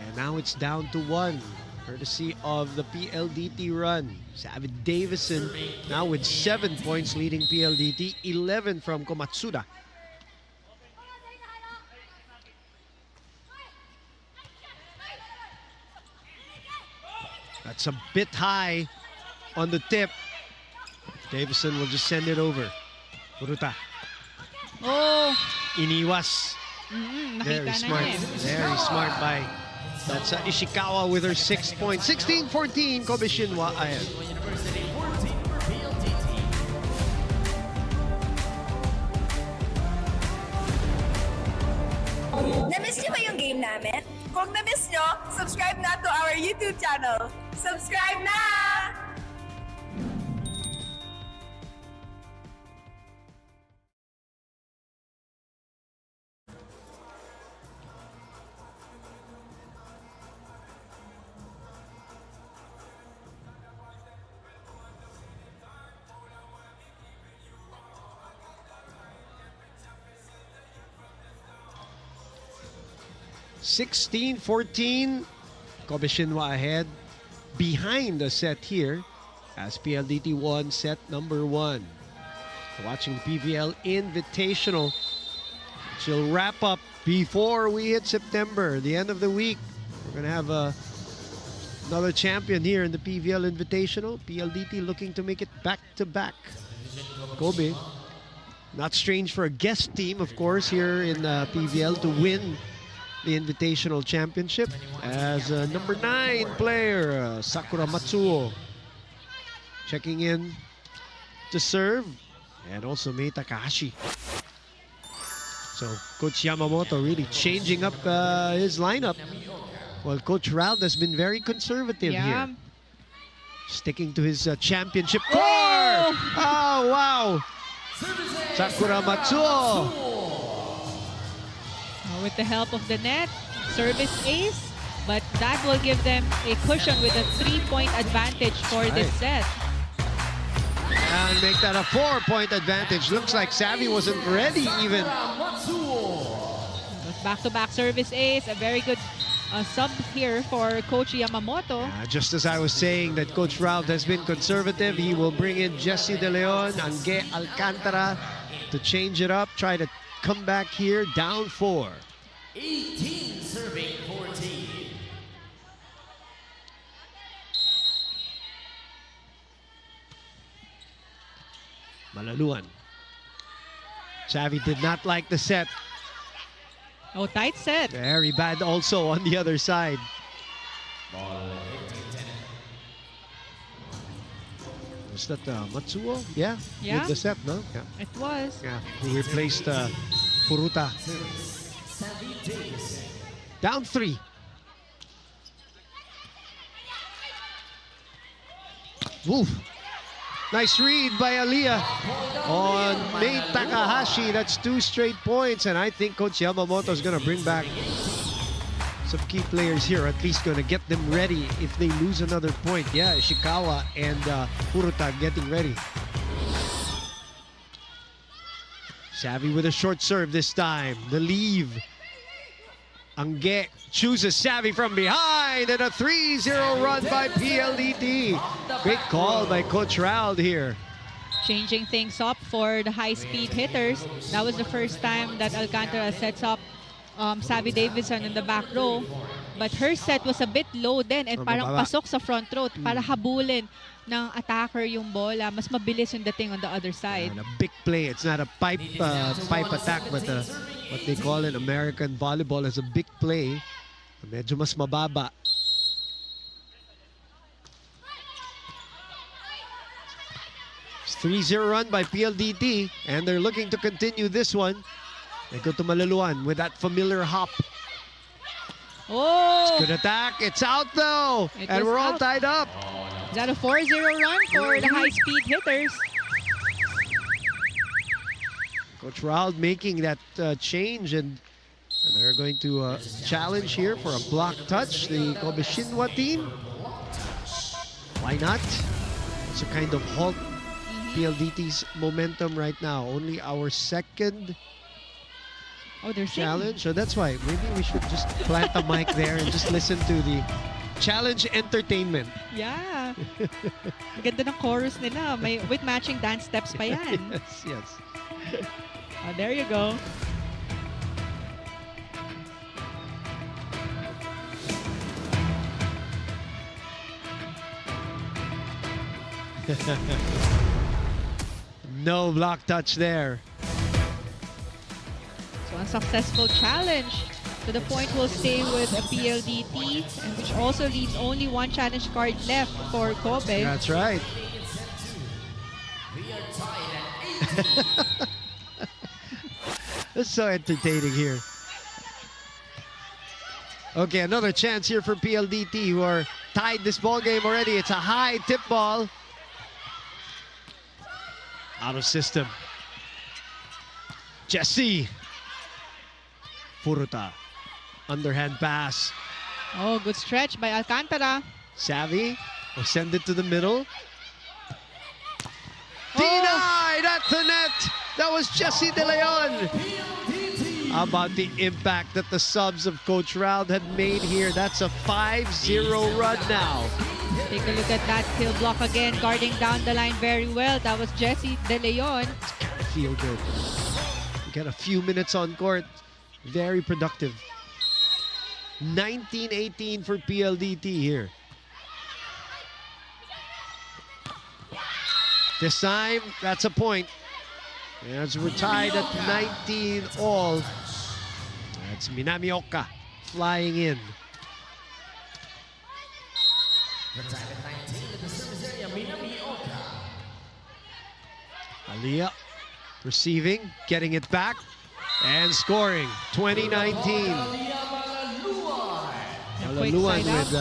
And now it's down to 1. Courtesy of the PLDT run. Savage Davison now with 7 points leading PLDT. 11 from Komatsuda. That's a bit high on the tip. Davison will just send it over. Furuta. Oh! Iniwas. Very smart. Very smart by that's Ishikawa with her 6 points. 16-14, KOBE Shinwa ahead. University 14 for PLDT. Na-miss niyo ba yung game namin? Kung na-miss niyo, subscribe na to our YouTube channel. Subscribe na! $16-14, KOBE Shinwa ahead. Behind the set here as PLDT won set number 1. Watching the PVL Invitational. She'll wrap up before we hit September, the end of the week. We're going to have another champion here in the PVL Invitational. PLDT looking to make it back-to-back. KOBE, not strange for a guest team, of course, here in PVL to win the Invitational Championship as number 9 player, Sakura Matsuo, checking in to serve, and also Mei Takahashi. So Coach Yamamoto really changing up his lineup. Well, Coach Ralph has been very conservative here. Sticking to his championship core. Oh, wow. Sakura Matsuo. With the help of the net, service ace, but that will give them a cushion with a 3-point advantage for this set. And make that a 4-point advantage. Looks like Savvy wasn't ready even. Back-to-back service ace, a very good sub here for Coach Yamamoto. Just as I was saying that Coach Ralph has been conservative, he will bring in Jesse De Leon, Angge Alcantara to change it up, try to come back here, down 4. 18 serving 14. Malaluan. Savvy did not like the set. Oh, tight set. Very bad also on the other side. Was that Matsuo? Yeah, Yeah. with the set, no? Yeah. It was. Yeah, who replaced Furuta. Down 3. Woof. Nice read by Aliyah on Mei Takahashi. That's 2 straight points, and I think Coach Yamamoto is going to bring back some key players here, at least going to get them ready if they lose another point. Yeah, Ishikawa and Furuta getting ready. Savvy with a short serve this time. The leave. Ange chooses Savvy from behind, and a 3-0 run by PLDT. Great call by Coach Rauld here. Changing things up for the high-speed hitters. That was the first time that Alcantara sets up Savvy Davidson in the back row. But her set was a bit low din and parang pasok sa front row para habulin ng attacker yung bola. Mas mabilis yung dating on the other side. And a big play. It's not a pipe attack, but what they call in American volleyball as a big play. Medyo mas mababa. It's 3-0 run by PLDT, and they're looking to continue this one. They go to Malaluan with that familiar hop. Oh! Good attack. It's out though. And we're all tied up. Is that a 4-0 run for the high-speed hitters? Coach Rauld making that change, and they're going to challenge here for a block touch. The KOBE Shinwa team. Why not? It's a kind of halt PLDT's momentum right now. Only our second challenge. So that's why maybe we should just plant a mic there and just listen to the challenge entertainment. Yeah. Ganda ng chorus nila. With matching dance steps pa yan. Yes. Oh, there you go. No block touch there. So unsuccessful challenge. To the point will stay with a PLDT, and which also leaves only 1 challenge card left for KOBE. That's right. It's so entertaining here. Okay, another chance here for PLDT, who are tied this ball game already. It's a high tip ball. Out of system. Jesse. Furuta. Underhand pass. Oh, good stretch by Alcantara. Savvy will send it to the middle. Denied at the net. That was Jesse De Leon. How about the impact that the subs of Coach Rauld had made here? That's a 5-0 run now. Take a look at that kill block again, guarding down the line very well. That was Jesse De Leon. It's gotta feel good. Get a few minutes on court. Very productive. 19-18 for PLDT here. This time, that's a point. As we're tied at 19 all. That's Minamioka flying in. Aliyah receiving, getting it back, and scoring. 2019. Malaluan with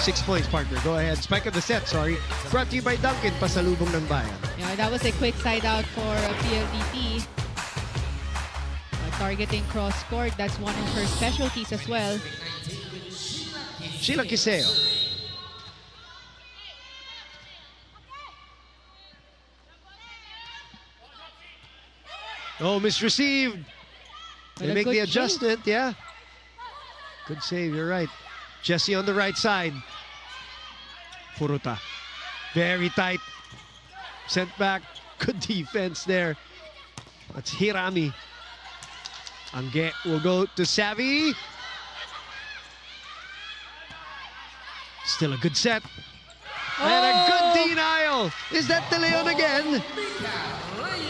6 points, partner. Go ahead. Spike of the set, sorry. Brought to you by Duncan, pasalubong ng bayan. Yeah, that was a quick side out for PLDT. Targeting cross court, that's one of her specialties as well. Sheila Kiseo. Oh, misreceived. They make the adjustment, yeah. Good save, you're right. Jesse on the right side. Furuta. Very tight. Sent back. Good defense there. That's Hirami. Ange will go to Savvy. Still a good set. And a good denial. Is that De Leon again?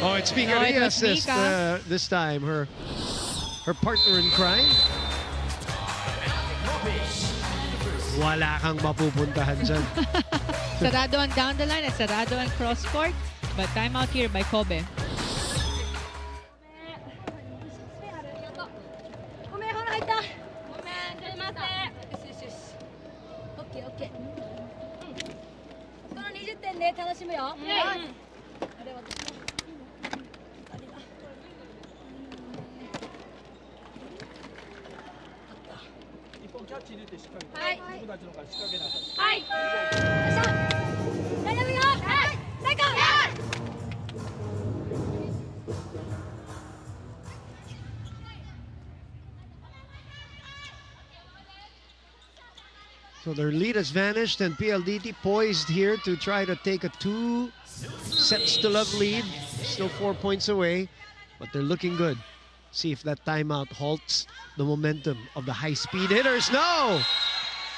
Oh, it's Mika Rios this time. Her partner in crime. Wala kang mapupuntahan dyan. Sarado ang down the line at sarado ang cross court. But timeout here by KOBE. 点で楽しむよ。はい。あれ私も。あれだ。一本キャッチ入れてしっかりはい自分たちのから仕掛けなさい。はい。よっしゃ。大丈夫よ。はい。最高。So their lead has vanished, and PLDT poised here to try to take a 2 sets to love lead. Still 4 points away, but they're looking good. See if that timeout halts the momentum of the high-speed hitters. No!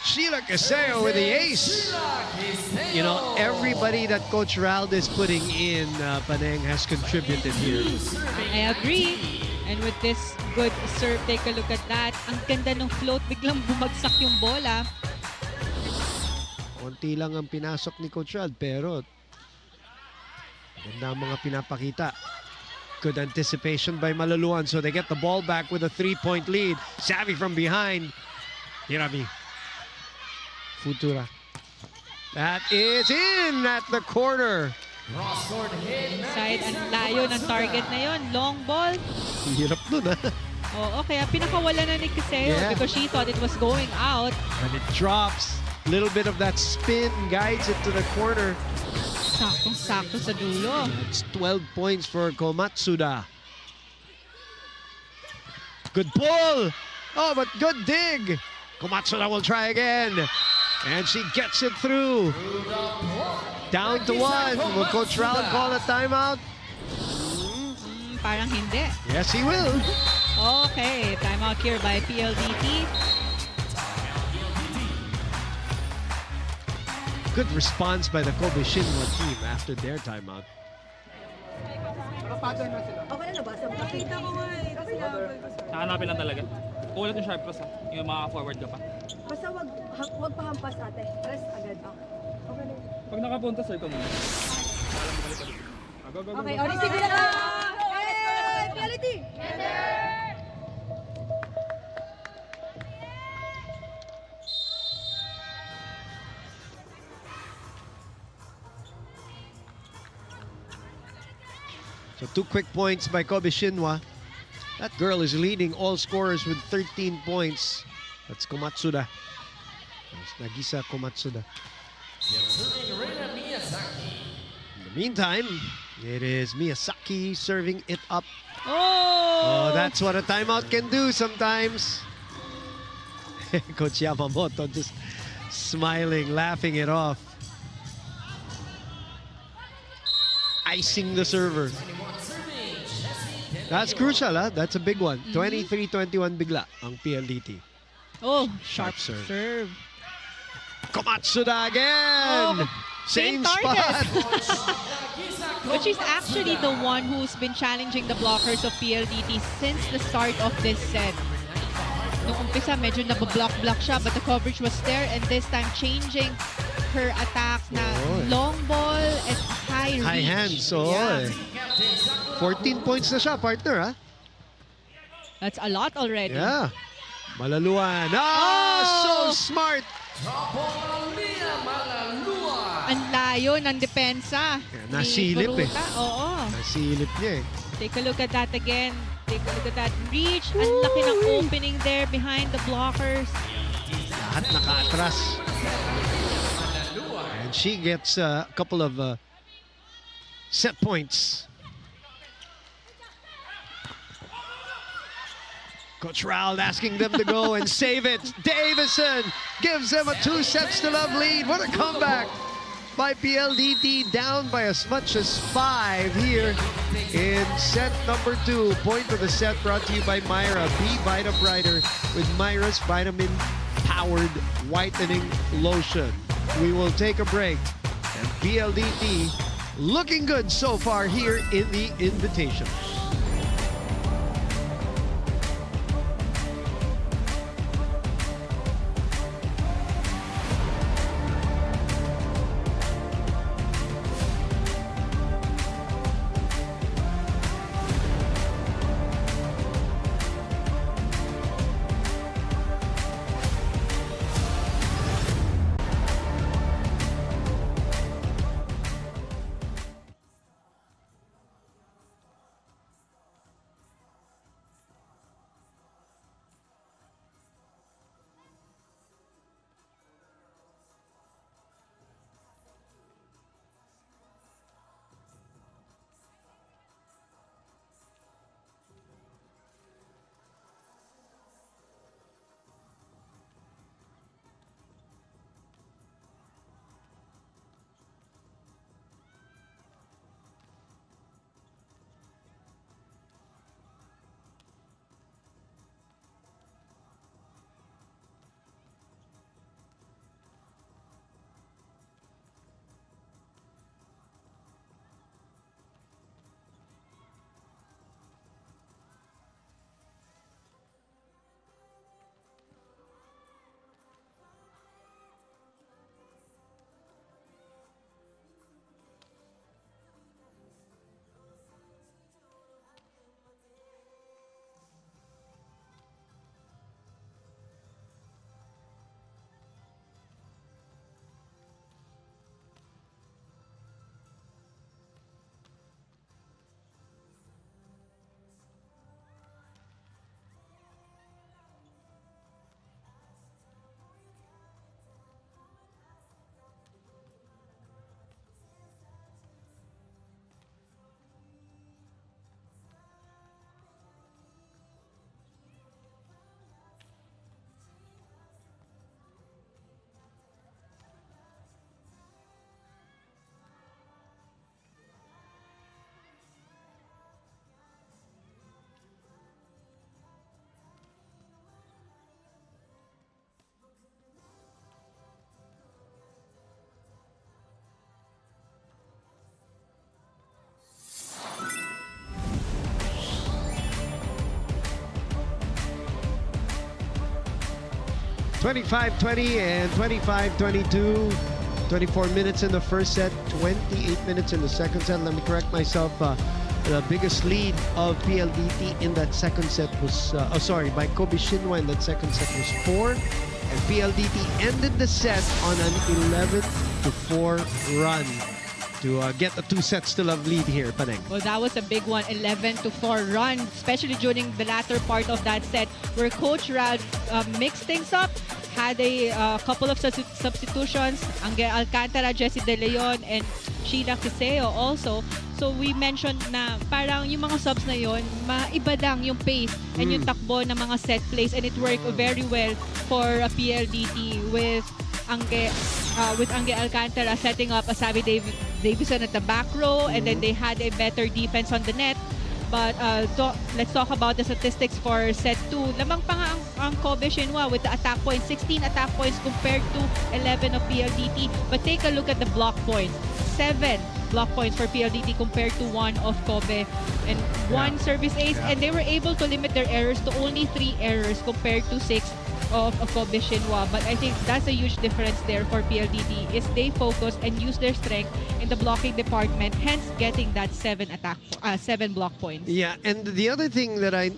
Sheila Caseo with the ace. You know, everybody that Coach Raldo is putting in Panang has contributed here. I agree. And with this good serve, take a look at that. Ang ganda ng float, biglang bumagsak yung bola. Konti lang ang pinasok ni Coach Raldo, pero ganda ang mga pinapakita. Good anticipation by Malaluan, so they get the ball back with a 3-point lead. Savvy from behind. Hirami. Futura. That is in at the corner. Inside, ang layo ng target na yon. Long ball. Hirap nun, ha? Oo, kaya pinakawala na ni Caseo because she thought it was going out. And it drops. Little bit of that spin guides it to the corner. Saktong-sakto sa dulo. It's 12 points for Komatsuda. Good pull. Oh, but good dig. Komatsuda will try again. And she gets it through. Down to 1. Will Coach Raldo call a timeout? Parang hindi. Yes, he will. Okay, timeout here by PLDT. Good response by the KOBE Shinwa team after their timeout. Hahanapin lang talaga. Kulat yung sharp cross ha. Yung maka-forward ka pa. Basta wag pahampas ate. Rest agad. Okay. Pag nakapunta, sir ka muna. Alam mo balik ka dito. Go, go, go. Okay, o sige na lang. Hey, quality. So 2 quick points by KOBE Shinwa. That girl is leading all scorers with 13 points. That's Komatsuda. That's Nagisa Komatsuda. In the meantime, it is Miyazaki serving it up. Oh, that's what a timeout can do sometimes. Coach Yamamoto just smiling, laughing it off. Icing the server. That's crucial, huh? That's a big one. 23-21 bigla ang PLDT. Oh, sharp serve. Komatsuda again! Same spot! But she's actually the one who's been challenging the blockers of PLDT since the start of this set. Nung umpisa, medyo nabablock-block siya, but the coverage was there, and this time changing her attacks na long ball and high reach. High hands, so 14 points na siya, partner, ha? That's a lot already. Yeah. Malaluan. So smart! Ang layo ng depensa. Nasilip ni Baruta. Oo. Nasilip niya eh. Take a look at that again. Take a look at that reach. Ang laki ng opening there behind the blockers. Lahat naka-atras. And she gets a couple of set points. Coach Raldo asking them to go and save it. Davison gives them a 2 sets to love lead. What a comeback by PLDT, down by as much as 5 here in set number 2. Point of the set brought to you by Myra. Be Vita Brighter with Myra's vitamin-powered whitening lotion. We will take a break. And PLDT looking good so far here in the Invitational. 25-20 and 25-22. 24 minutes in the first set, 28 minutes in the second set. Let me correct myself. The biggest lead of PLDT in that second set was, by KOBE Shinwa in that second set was 4. And PLDT ended the set on an 11-4 run to get the 2 sets to love lead here, Paneng. Well, that was a big one, 11-4 run, especially during the latter part of that set where Coach Ralph mixed things up, had a couple of substitutions, Angel Alcantara, Jessie De Leon, and Sheila Kiseo also. So we mentioned na parang yung mga subs na yon, maiba lang yung pace and yung takbo ng mga set plays, and it worked very well for PLDT with Angel Alcantara setting up a Savi Davison at the back row, and then they had a better defense on the net. But let's talk about the statistics for set 2. Lamang pa nga ang KOBE Shinwa with the attack points, 16 attack points compared to 11 of PLDT. But take a look at the block points. 7 block points for PLDT compared to 1 of KOBE, and 1 service ace, and they were able to limit their errors to only 3 errors compared to 6 of KOBE Shinwa. But I think that's a huge difference there for PLDT, is they focus and use their strength in the blocking department, hence getting that 7 block points. Yeah, and the other thing that I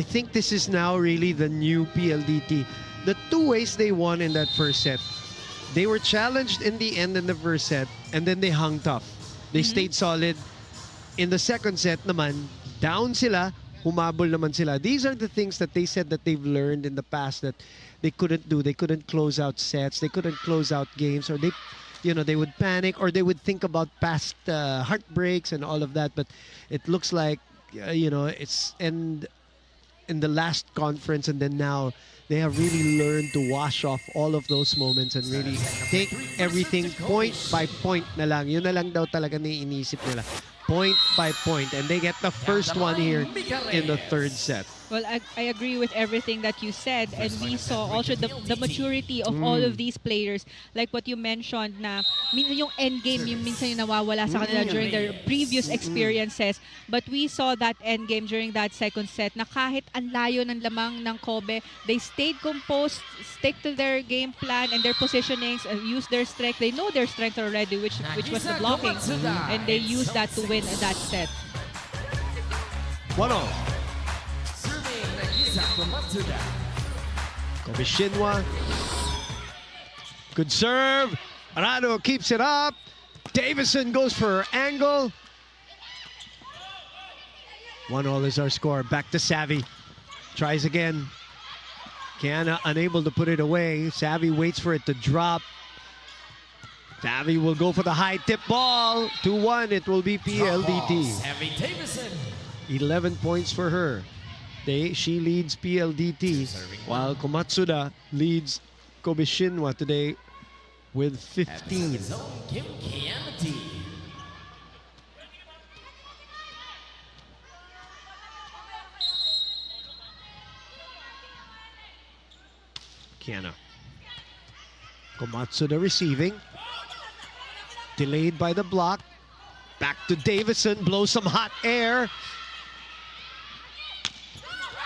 think this is now really the new PLDT. The 2 ways they won in that first set, they were challenged in the end in the first set, and then they hung tough. They stayed solid. In the second set naman, down sila, humabol naman sila. These are the things that they said that they've learned in the past that they couldn't do. They couldn't close out sets. They couldn't close out games, or they would panic, or they would think about past heartbreaks and all of that. But it looks like, it's in the last conference, and then now they have really learned to wash off all of those moments and really take everything point by point na lang. Yun na lang daw talaga na iniisip nila. Point by point, and they get the first one here in the third set. Well, I agree with everything that you said, and we saw also the maturity of all of these players, like what you mentioned na minsan yung end game yung minsan yung nawawala sa kanila during their previous experiences, but we saw that end game during that second set na kahit ang layo ng lamang ng KOBE, they stayed composed, stick to their game plan and their positionings, and use their strength. They know their strength already, which was the blocking, and they used that to win that set. 1-0. KOBE Shinwa. Good serve. Arado keeps it up. Davison goes for her angle. 1-0 is our score. Back to Savi. Tries again. Kiana unable to put it away. Savi waits for it to drop. Savi will go for the high tip ball. 2-1. It will be PLDT. Savi Davison. 11 points for her. She leads PLDT, while Komatsuda leads KOBE Shinwa today with 15. Kim Kianati. Kiana. Komatsuda receiving. Delayed by the block. Back to Davison, blows some hot air.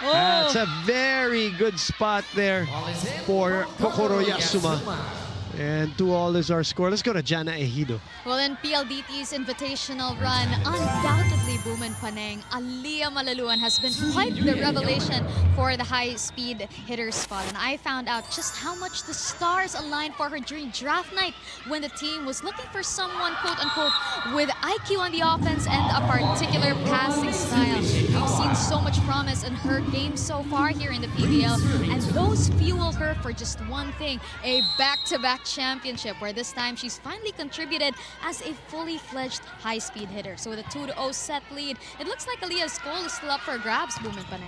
That's a very good spot there for Kokoro Yasuma. And 2-2 is our score. Let's go to Jana Ejido. Well, in PLDT's Invitational run, undoubtedly, Boom and Paneng, Aliyah Malaluan has been quite the revelation for the high-speed hitter spot. And I found out just how much the stars aligned for her during draft night when the team was looking for someone, quote-unquote, with IQ on the offense and a particular passing style. We've seen so much promise in her game so far here in the PVL, and those fueled her for just one thing, a back-to-back championship, where this time she's finally contributed as a fully fledged high-speed hitter. So with a 2-0 set lead, it looks like Aliyah's goal is still up for grabs, Boom and Panay.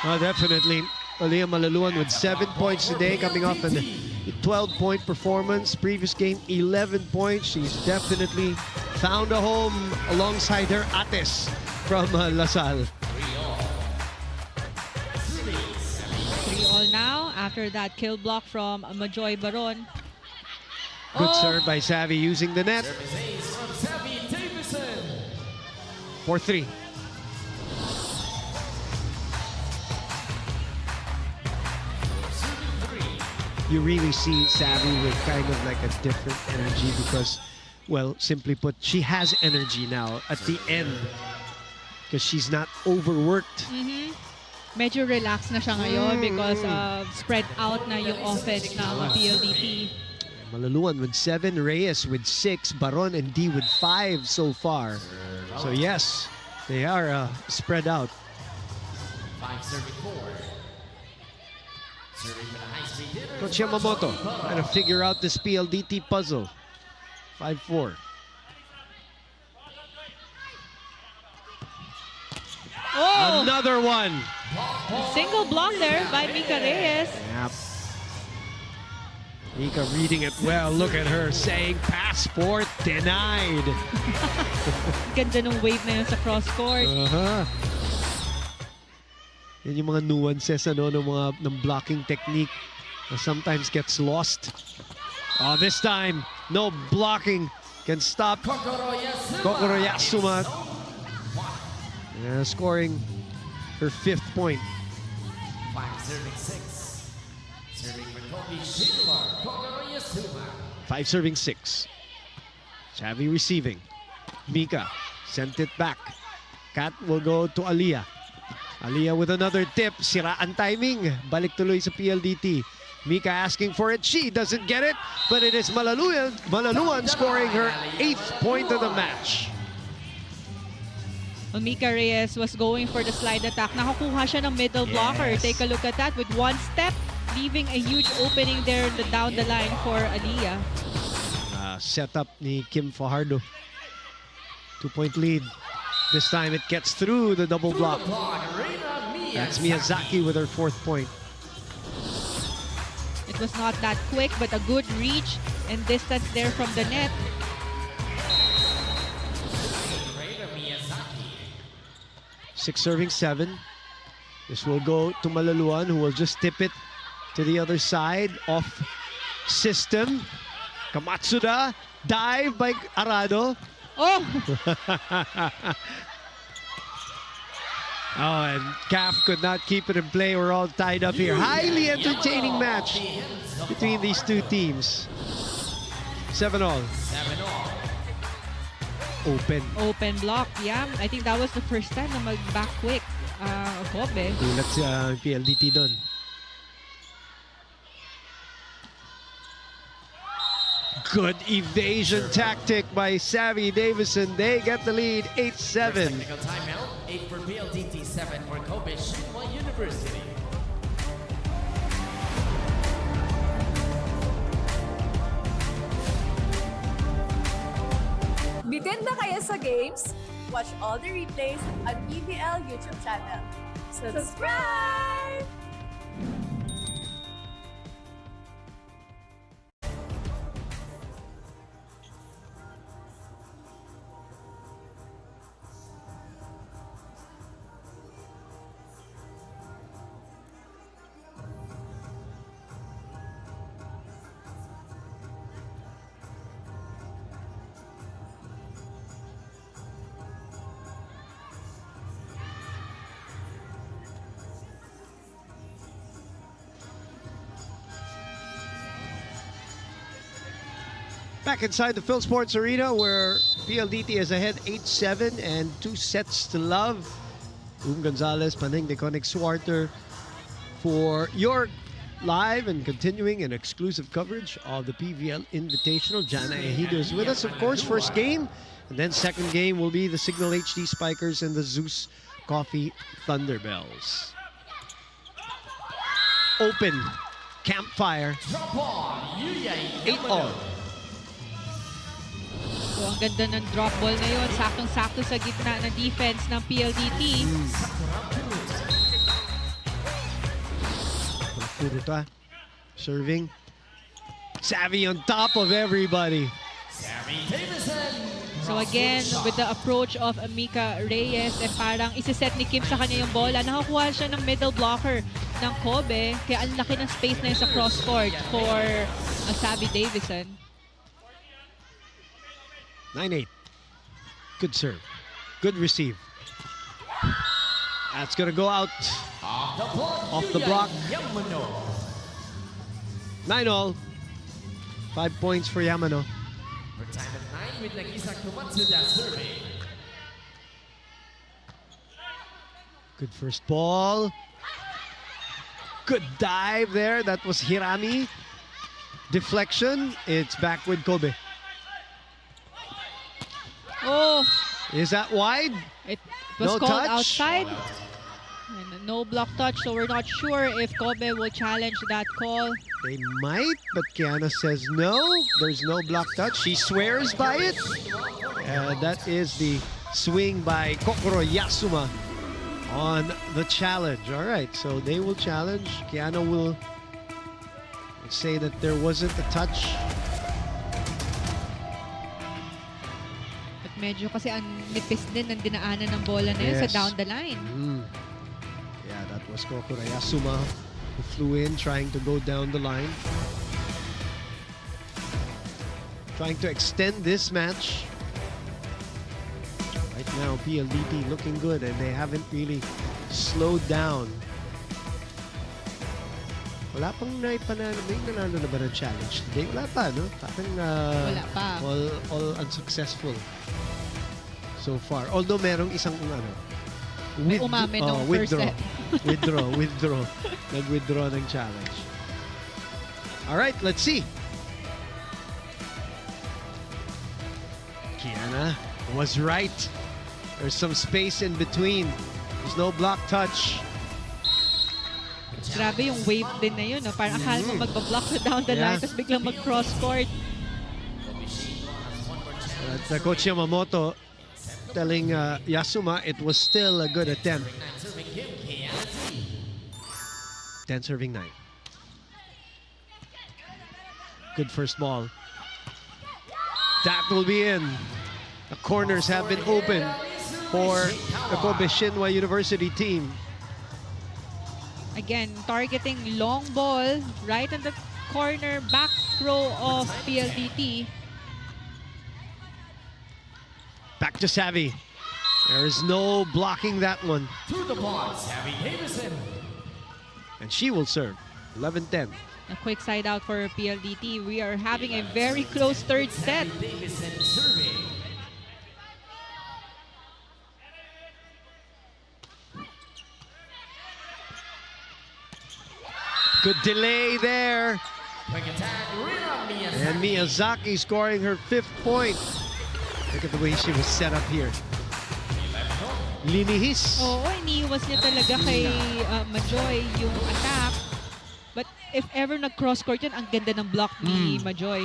Well, definitely. Aliyah Malaluan with 7 points today, coming off a 12-point performance. Previous game, 11 points. She's definitely found a home alongside her ates from LaSalle. 3-3 now after that kill block from Majoy Baron. Good serve by Savi using the net. 4-3. you really see Savvy with kind of like a different energy because, well, simply put, she has energy now at the end because she's not overworked. Medyo relax na siya ngayon because spread out na yung offense ng PLDT. Malaluan with 7, Reyes with 6, Baron and D with 5 so far. So yes, they are spread out. 5 serving 4. Serving for the high speed hitters. Coach Yamamoto trying to figure out this PLDT puzzle. 5-4. Oh! Another one. Single block there by Mika Reyes. Yep. Mika reading it well. Look at her saying passport denied. Ganda nung wave na yun sa cross court. Yan yung mga nuances ng blocking technique that sometimes gets lost. Oh, this time, no blocking can stop Kokoro Yasuma. Scoring her 5th point. 5 serving 6. Serving for KOBE Shinwa, Kokoro Yasuma. 5 serving 6. Chavy receiving. Mika sent it back. Kat will go to Aliyah. Aliyah with another tip. Siraan timing. Balik tuloy sa PLDT. Mika asking for it. She doesn't get it. But it is Malaluan scoring her 8th point of the match. Well, Mika Reyes was going for the slide attack. Nakakuha siya ng middle blocker. Take a look at that with one step, leaving a huge opening there down the line for Aliyah. Setup ni Kim Fajardo. 2-point lead. This time it gets through the double block. That's Miyazaki with her 4th point. It was not that quick, but a good reach and distance there from the net. Six serving 7. This will go to Malaluan, who will just tip it to the other side. Off system. Kamatsuda. Dive by Arado. Oh! Oh, and CAF could not keep it in play. We're all tied up here. Highly entertaining match between these two teams. 7-all. 7-all. Open block, yeah. I think that was the first time na mag-back quick KOBE. Gulat sa PLDT doon. Good evasion tactic by Savvy Davison. They get the lead, 8-7. Technical timeout, 8 for PLDT, 7 for KOBE Shinwa University. Bitin na kayo sa games? Watch all the replays on PVL YouTube channel. Subscribe! Back inside the Phil Sports Arena where PLDT is ahead 8-7 and 2 sets to love. Gonzalez, Paneng de Conic Swarter for your live and continuing and exclusive coverage of the PVL Invitational. Jana Ejido is with us, of course, first game. And then second game will be the Signal HD Spikers and the Zeus Coffee Thunderbells. Open campfire. 8-all. So, ang ganda ng drop ball na yun. Saktong-sakto sa gitna ng defense ng PLDT. Furuta serving. Savvy on top of everybody. So again, with the approach of Mika Reyes, parang isiset ni Kim sa kanya yung bola. Nakakuha siya ng middle blocker ng KOBE. Kaya ang laki ng space na yun sa cross court for Savvy Davison. 9-8. Good serve. Good receive. That's going to go out. Off the block. 9-all. 5 points for Yamano. For time at 9 with Nagisa Komatsuda serving. Good first ball. Good dive there. That was Hirami. Deflection. It's back with Kobe. Oh, Is that wide? it was No called touch? outside. And no block touch, so we're not sure if Kobe will challenge that call. They might, but Kiana says no. There's no block touch. She swears by it. That is the swing by Kokoro Yasuma on the challenge. All right, so they will challenge. Kiana will say that there wasn't a touch. At medyo kasi ang nipis din ng dinaanan ng bola na yun sa Yes. down the line. Yeah, that was Kokoro Yasuma who flew in trying to go down the line. Trying to extend this match. Right now, PLDT looking good and they haven't really slowed down. Wala pang naipanalo. May nanalo na ba ng challenge today? Wala pa, no? Parang Wala pa. all unsuccessful so far. Although merong isang May umamin nung first set. withdraw. Nag-withdraw ng challenge. All right, let's see. Kiana was right. There's some space in between. There's no block touch. Grabe yung wave din na yun. No? Parang akala mo magbablock na down the line, tapos biglang mag-cross court. Coach Yamamoto telling Yasuma it was still a good attempt. 10 serving 9. Good first ball. That will be in. The corners have been open for the KOBE Shinwa University team. Again, targeting long ball right in the corner, back row of PLDT. Back to Savvy. There is no blocking that one. Through the box, Abby Davison. And she will serve. 11-10. A quick side out for PLDT. We are having a very close third set. Abby Davison serving. Good delay there. Quick attack, Rina Miyazaki. And Miyazaki scoring her 5th point. Look at the way she was set up here. Linihis. Oo, iniiwas niya talaga kay Majoy yung attack. But if ever nag-cross court yun, ang ganda ng block ni Majoy.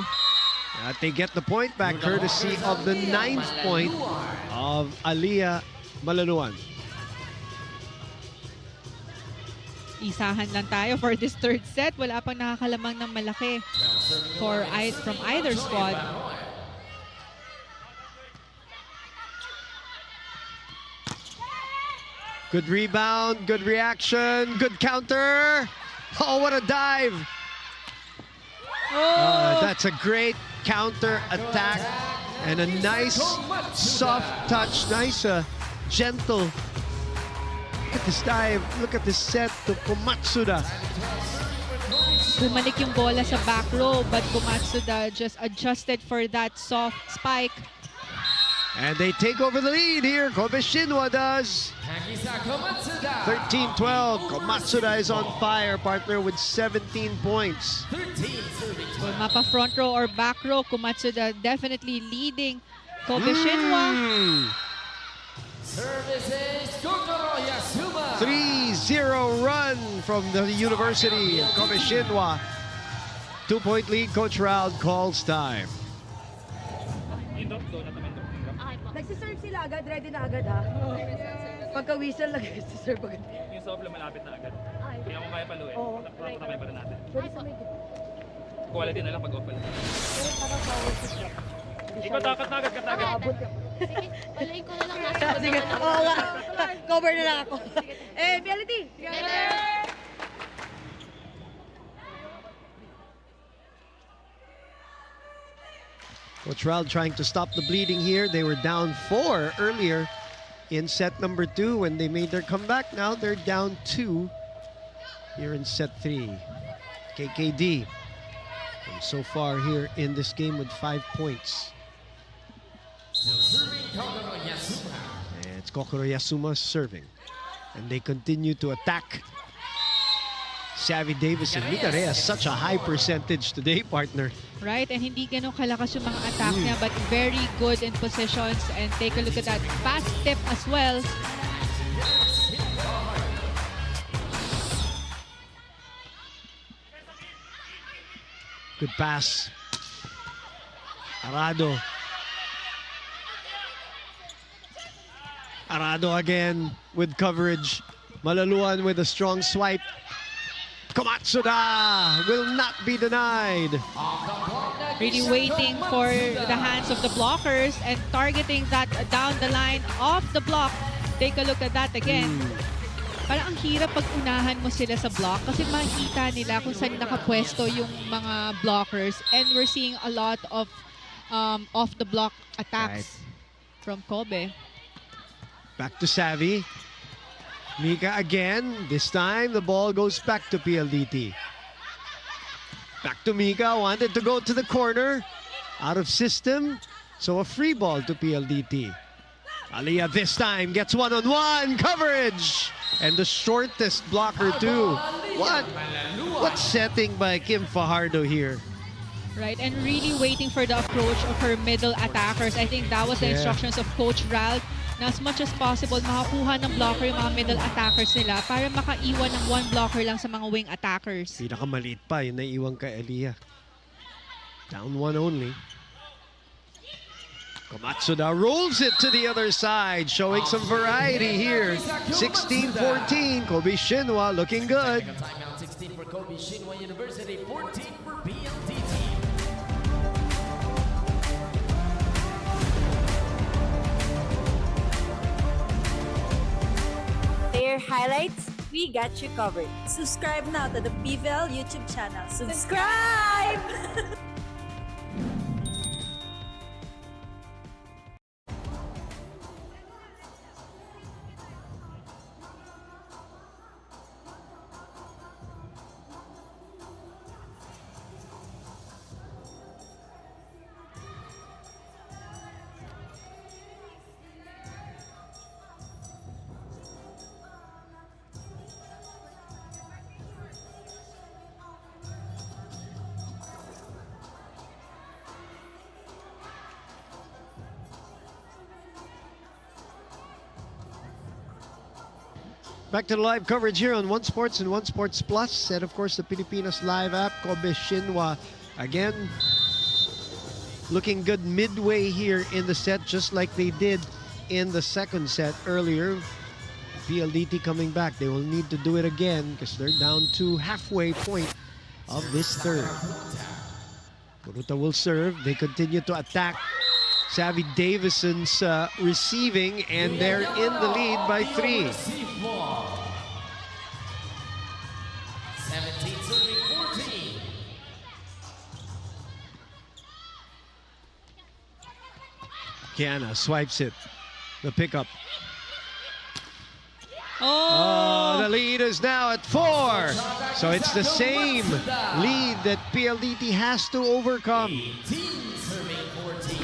They get the point back courtesy of the 9th point of Aliyah Malaluan. Isahan lang tayo for this third set. Wala pang nakakalamang ng malaki from either squad. Good rebound, good reaction, good counter. Oh, what a dive. That's a great counter attack and a nice soft touch, nice gentle. Look at this dive, look at this set to Komatsuda. Bumalik yung bola sa back row, but Komatsuda just adjusted for that soft spike. And they take over the lead here. KOBE Shinwa does. 13-12. Komatsuda is on fire, partner, with 17 points. So, mapa front row or back row, Komatsuda definitely leading KOBE Shinwa. Services, Kokoro Yasuma. 3-0 run from the University of KOBE Shinwa. 2-point lead. Coach Raul calls time. Nagsiserve sila agad, ready na agad ha. Pagka-whistle, nagsiserve agad. Yung soft malapit na agad. Hindi ako kaya paluin. Oo. Tatamay pa rin natin. Pwede sa may Quality na lang pag-off pala. Pero parang power shift lang. Ikaw dakat na agad, Abot ka. Paluin ko na lang natin. Sige, oo nga. Cover na lang ako. Eh, PLDT! Coach Raul trying to stop the bleeding here. They were down 4 earlier in set number 2 when they made their comeback. Now they're down 2 here in set 3. KKD so far here in this game with 5 points. And it's Kokoro Yasuma serving. And they continue to attack. Savvy Davison. Mika Reyes, such a high percentage today, partner. Right, and hindi ganun kalakas yung mga attack niya, but very good in positions. And take a look at that fast tip as well. Good pass. Arado. Arado again with coverage. Malaluan with a strong swipe. Komatsuda will not be denied. Really waiting for the hands of the blockers and targeting that down the line off the block. Take a look at that again. Parang ang hirap pag unahan mo sila sa block kasi makikita nila kung saan nakapwesto yung mga blockers, and we're seeing a lot of off the block attacks from Kobe. Back to Savvy. Mika again. This time the ball goes back to PLDT. Back to Mika. Wanted to go to the corner. Out of system. So a free ball to PLDT. Aliyah this time gets one-on-one coverage. And the shortest blocker too. What setting by Kim Fajardo here. Right, and really waiting for the approach of her middle attackers. I think that was the instructions of Coach Ralph, na as much as possible makakuha ng blocker yung mga middle attackers nila para makaiwan ng one blocker lang sa mga wing attackers. Pinakamaliit pa yung naiwan kay Aliyah. Down one only. Komatsuda rolls it to the other side, showing some variety here. 16-14, KOBE Shinwa looking good. Timeout 16 for KOBE Shinwa University, 14 for PLDT. Player highlights, we got you covered. Subscribe now to the PVL YouTube channel. Subscribe! Back to the live coverage here on One Sports and One Sports Plus, and of course the Pilipinas Live app. KOBE Shinwa again looking good midway here in the set, just like they did in the second set earlier. PLDT coming back. They will need to do it again because they're down to halfway point of this third. Kuruta will serve. They continue to attack. Savvy Davison's receiving, and they're in the lead by 3. 17-14. Kiana swipes it. The pickup. Oh! The lead is now at 4. So it's the same lead that PLDT has to overcome. 18 serving 14.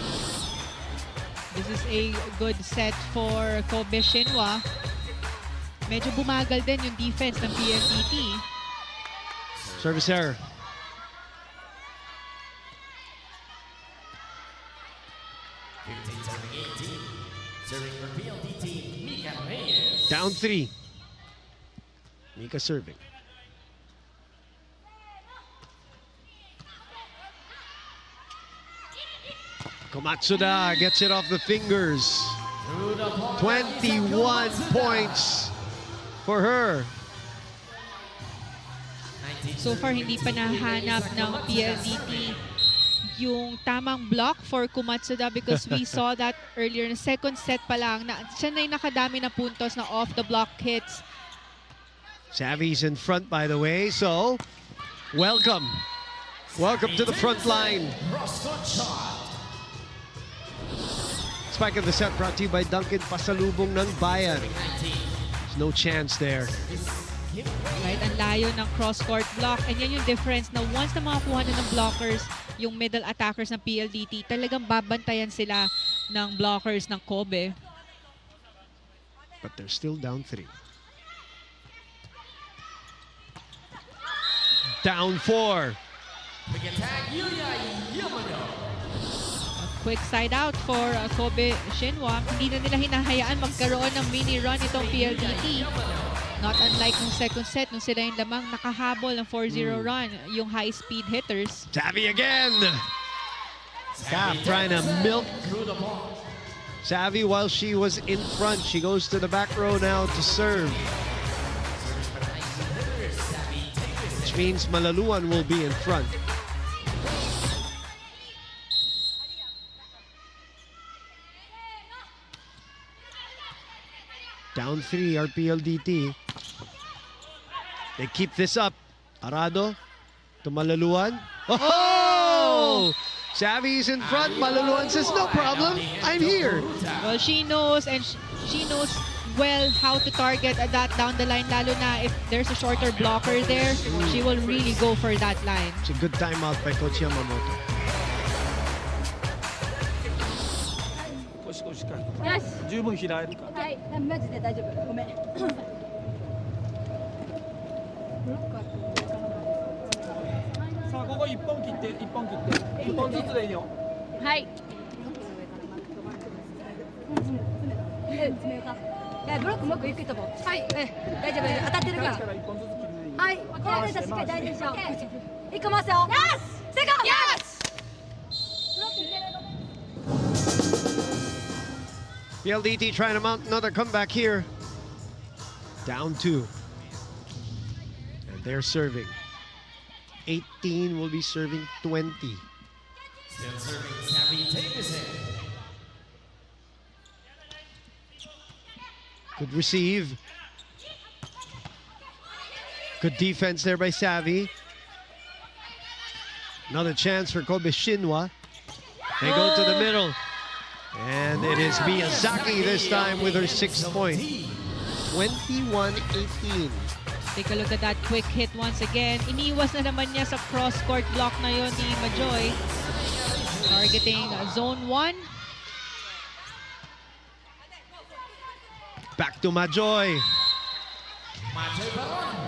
This is a good set for KOBE Shinwa. Medyo bumagal din yung defense ng PLDT. Service error. Serving for PLDT, Mika Reyes. Down 3. Mika serving. Komatsuda gets it off the fingers. 21 points for her. So far, hindi pa nahanap ng PLDT yung tamang block for Komatsuda because we saw that earlier na second set pa lang na siya na yung nakadami na puntos na off-the-block hits. Savvy's in front, by the way, so welcome. Welcome to the front line. Spike of the set brought to you by Duncan Pasalubong ng Bayan. There's no chance there. Right, ang layo ng cross-court block. block. And yan yung difference na once na makakuha na ng blockers, yung middle attackers ng PLDT, talagang babantayan sila ng blockers ng KOBE. But they're still down 3. Down 4. Quick attack, Yuya Yamano. Quick side out for KOBE Shinwa. Hindi na nila hinahayaan magkaroon ng mini run itong PLDT. Not unlike nung second set, nung sila yung lamang nakahabol ng 4-0 run, yung high speed hitters. Savvy again. Cap trying to milk Savvy while she was in front. She goes to the back row now to serve. Which means Malaluan will be in front. Down 3 are PLDT. They keep this up. Arado to Malaluan. Oh! Savvy is in front. Malaluan says, no problem. I'm here. Well, she knows, and she knows well how to target that down the line. Lalo na if there's a shorter blocker there, she will really go for that line. It's a good timeout by Coach Yamamoto. よし十分開えるかはいマジで大丈夫ごめんブロックはさあここ1本切って1本ずつでいいよはい詰めようかいやブロックもう一個ゆっくりともはい大丈夫当たってるからはいこの辺しっかり大丈夫でしょ1個回すよよしセカンドよしブロック入れる PLDT trying to mount another comeback here. Down 2. And they're serving. 18 will be serving 20. Still serving Savvy Davison. Good receive. Good defense there by Savvy. Another chance for Kobe Shinwa. They go to the middle. And it is Miyazaki this time with her 6th point. 21-18. Take a look at that quick hit once again. Iniwas na naman niya sa cross-court block na yon ni Majoy. Targeting zone 1. Back to Majoy.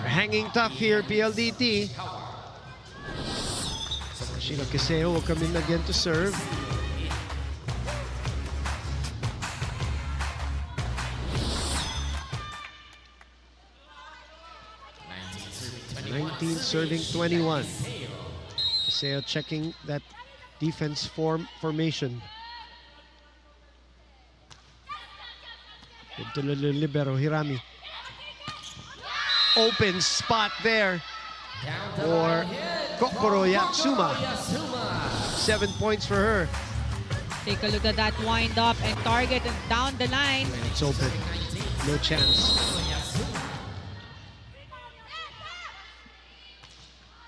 Hanging tough here, PLDT. Shino Kiseo will come in again to serve. 19 serving 21. Kiseo checking that defense formation. Into the libero, Hirami. Open spot there for Kokoro Yatsuma. 7 points for her. Take a look at that wind up and target and down the line. And it's open. No chance.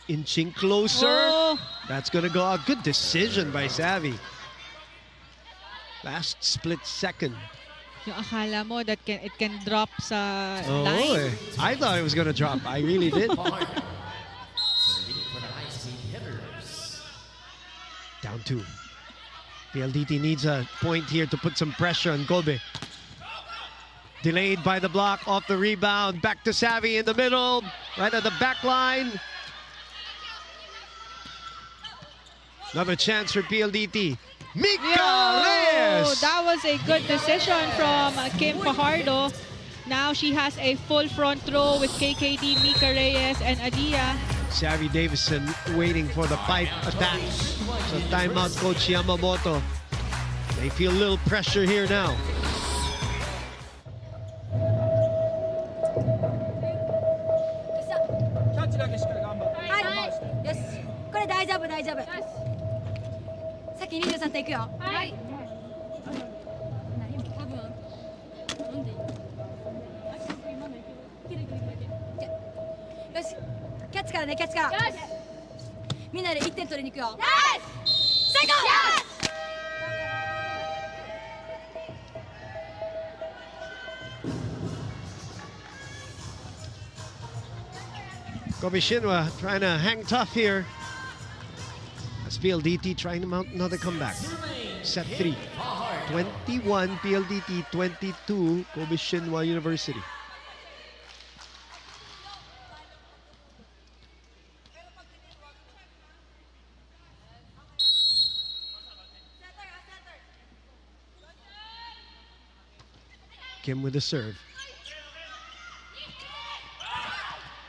Inching closer. Oh. That's going to go out. Good decision by Savvy. Last split second. Yung akala mo that it can drop sa Oh, line. I thought it was going to drop. I really did. Serving for the high speed hitters. Down 2. PLDT needs a point here to put some pressure on Kobe. Delayed by the block, off the rebound. Back to Savvy in the middle. Right at the back line. Another chance for PLDT. Mika Reyes! That was a good decision from Kim Fajardo. Now she has a full front row with KKD, Mika Reyes, and Adia. Savvy Davison waiting for the pipe attack. So timeout coach Yamamoto. They feel a little pressure here now. KOBE Shinwa trying to hang tough here. As PLDT trying to mount another comeback. Set 3. 21 PLDT, 22 KOBE Shinwa University. Kim with the serve.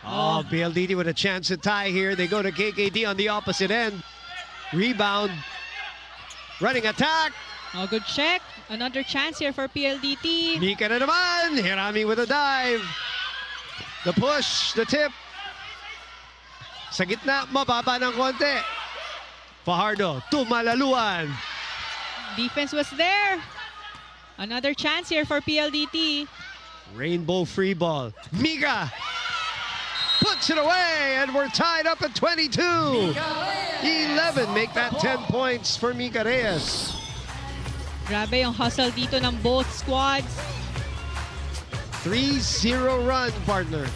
Oh, PLDT with a chance to tie here. They go to KKD on the opposite end. Rebound. Running attack. Oh, good check. Another chance here for PLDT. Mika na naman. Hirami with a dive. The push, the tip. Sa gitna, mababa ng konti. Fajardo to Malaluan. Defense was there. Another chance here for PLDT. Rainbow free ball. Mika puts it away, and we're tied up at 22. 11 make that 10 points for Mika Reyes. Grabe yung hustle dito ng both squads. 3-0 run, partner.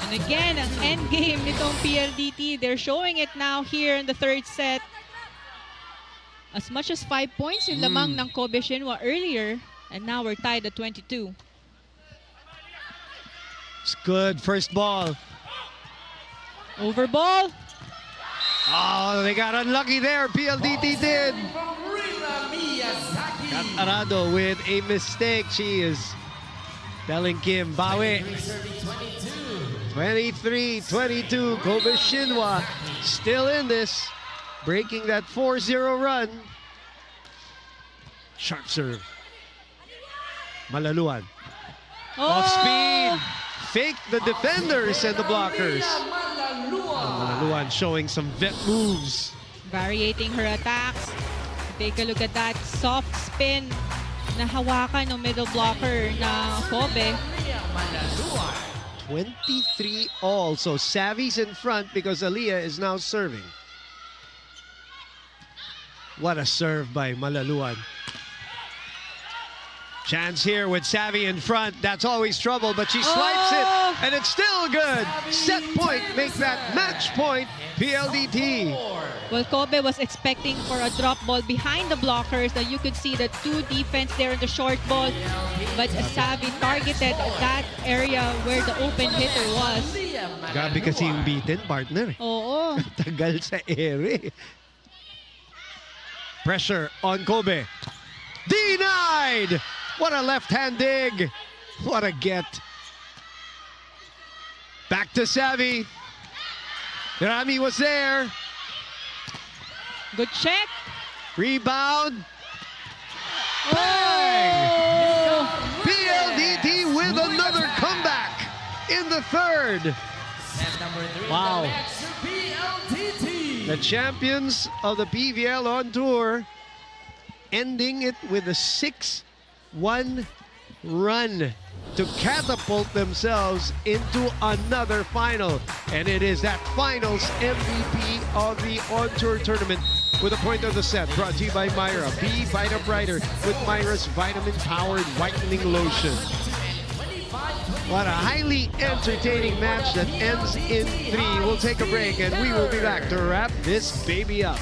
And again, ang end game nitong PLDT. They're showing it now here in the third set. As much as 5 points yung lamang ng KOBE Shinwa earlier. And now we're tied at 22. It's good. First ball. Over ball. Oh, they got unlucky there. PLDT did. Got Arado with a mistake. She is telling Kim, bawi. 23-22. KOBE Shinwa still in this. Breaking that 4-0 run. Sharp serve. Malaluan. Off speed. Fake the defenders and the blockers. Malaluan showing some vet moves. Variating her attacks. Take a look at that soft spin na hawakan ng middle blocker na KOBE. 23 all. So Savvy's in front because Aliyah is now serving. What a serve by Malaluan. Chance here with Savvy in front. That's always trouble, but she swipes it, and it's still good. Set point, make that match point, PLDT. Well, KOBE was expecting for a drop ball behind the blockers that you could see the two defense there in the short ball, but Savvy targeted that area where the open hitter was. Grabe kasi yung beaten, partner. Oo. Tagal sa ere. Pressure on KOBE. Denied! What a left-hand dig. What a get. Back to Savvy. Rami was there. Good check. Rebound. Oh! PLDT with another comeback in the third. Wow. The champions of the PVL on tour ending it with a 6-1 run to catapult themselves into another final. And it is that finals MVP of the on-tour tournament with a point of the set brought to you by Myra. Be Vita Brighter with Myra's vitamin-powered whitening lotion. What a highly entertaining match that ends in 3. We'll take a break and we will be back to wrap this baby up.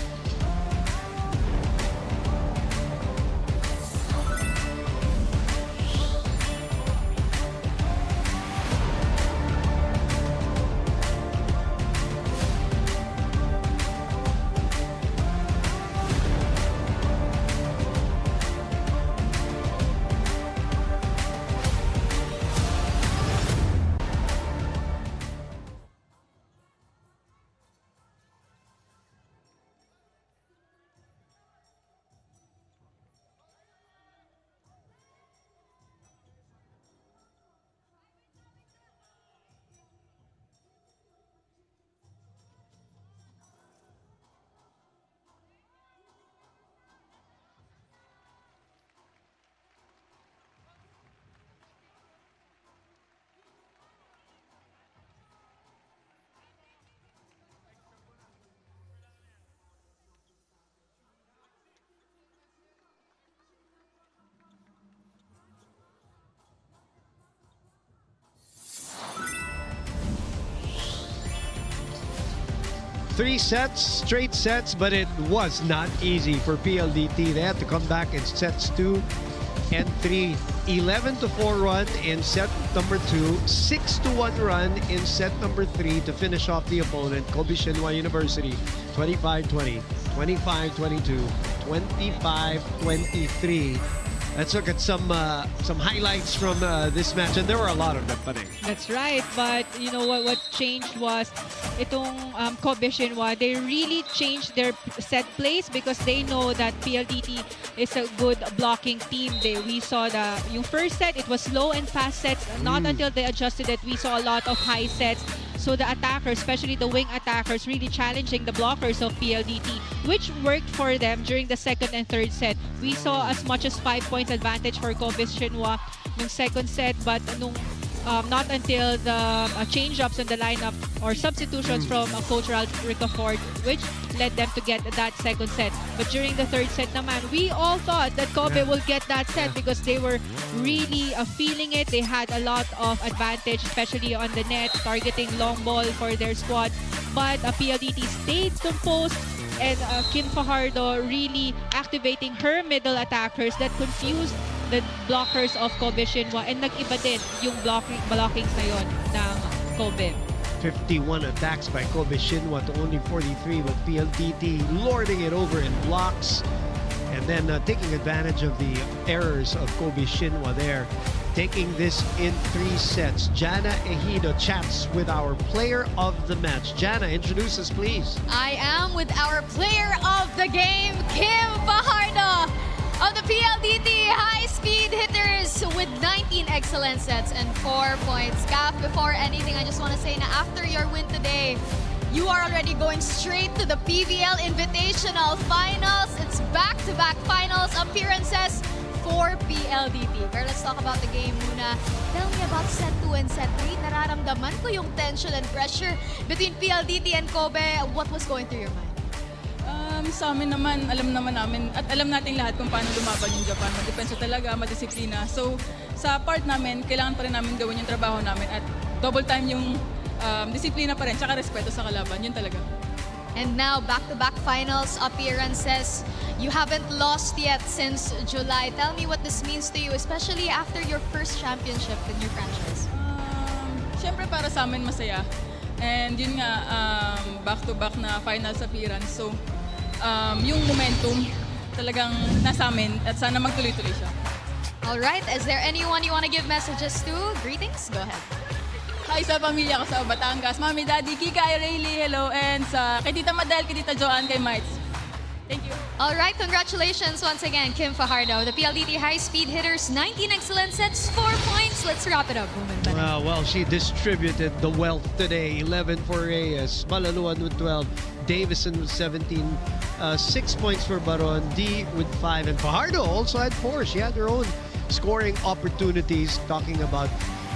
3 sets, straight sets, but it was not easy for PLDT. They had to come back in sets 2 and 3. 11-4 run in set number 2, 6-1 run in set number 3 to finish off the opponent, KOBE Shinwa University, 25-20, 25-22, 25-23. Let's look at some highlights from this match, and there were a lot of them. That's right, but you know what changed was itong KOBE Shinwa, they really changed their set plays because they know that PLDT is a good blocking team. We saw yung first set, it was slow and fast sets. Not until they adjusted it, we saw a lot of high sets. So the attackers, especially the wing attackers, really challenging the blockers of PLDT, which worked for them during the second and third set. We saw as much as 5 points advantage for KOBE Shinwa nung second set, but not until the change-ups in the lineup or substitutions from Coach Ralph Ricafort, which led them to get that second set. But during the third set naman, we all thought that KOBE will get that set because they were really feeling it. They had a lot of advantage, especially on the net, targeting long ball for their squad. But PLDT stayed composed, and Kim Fajardo really activating her middle attackers that confused the blockers of KOBE Shinwa, and nag-iba din yung blockings na yon ng KOBE. 51 attacks by KOBE Shinwa to only 43, with PLDT lording it over in blocks, and then taking advantage of the errors of KOBE Shinwa there. Taking this in 3 sets, Jana Ejido chats with our player of the match. Jana, introduce us, please. I am with our player of the game, Kim Fajardo of the PLDT High Speed Hitters with 19 excellent sets and 4 points. Kaf, before anything, I just want to say na after your win today, you are already going straight to the PVL Invitational Finals. It's back-to-back finals appearances for PLDT. Pero let's talk about the game muna. Tell me about set 2 and set 3. Nararamdaman ko yung tension and pressure between PLDT and KOBE. What was going through your mind? Sa amin naman, alam naman namin at alam natin lahat kung paano lumaban yung Japan. Madepensa talaga, madisiplina. So, sa part namin, kailangan pa rin namin gawin yung trabaho namin at double time yung disiplina pa rin, tsaka respeto sa kalaban. Yun talaga. And now, back-to-back finals appearances. You haven't lost yet since July. Tell me what this means to you, especially after your first championship in your franchise. Siyempre para sa amin masaya. And yun nga, back-to-back na finals appearance. So, yung momentum talagang nasa amin at sana magtuloy-tuloy siya. All right, is there anyone you want to give messages to? Greetings, go ahead. Hi sa pamilya ko sa Batangas, Mami, Daddy, Kika, Rayleigh, hello, and kay Tita Madel, kay Tita Joanne, kay Mites. Thank you. All right, congratulations once again, Kim Fajardo, the PLDT High Speed Hitters, 19 excellent sets, 4 points. Let's wrap it up, woman. Well, she distributed the wealth today. 11 for Reyes, Malaluan with 12, Davison with 17, 6 points for Baron, D with 5, and Fajardo also had 4. She had her own scoring opportunities, talking about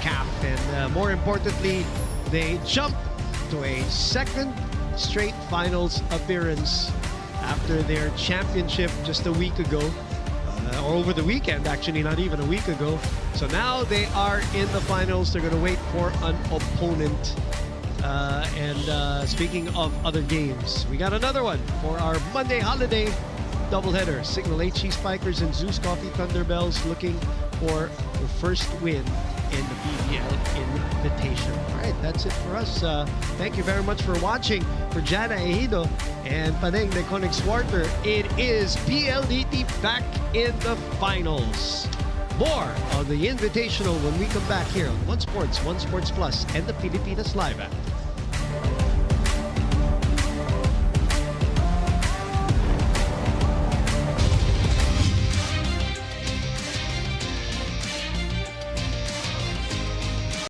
Cap, and more importantly, they jumped to a second straight finals appearance after their championship just a week ago, or over the weekend, actually, not even a week ago. So now they are in the finals. They're going to wait for an opponent. Speaking of other games, we got another one for our Monday holiday doubleheader. Signal HC Spikers and Zeus Coffee Thunderbells looking for the first win in the PVL Invitation. All right, that's it for us. Thank you very much for watching. For Jana Ejido and Paneng de Konig Swarter, it is PLDT back in the finals. More on the Invitational when we come back here on One Sports Plus, and the Pilipinas Live app.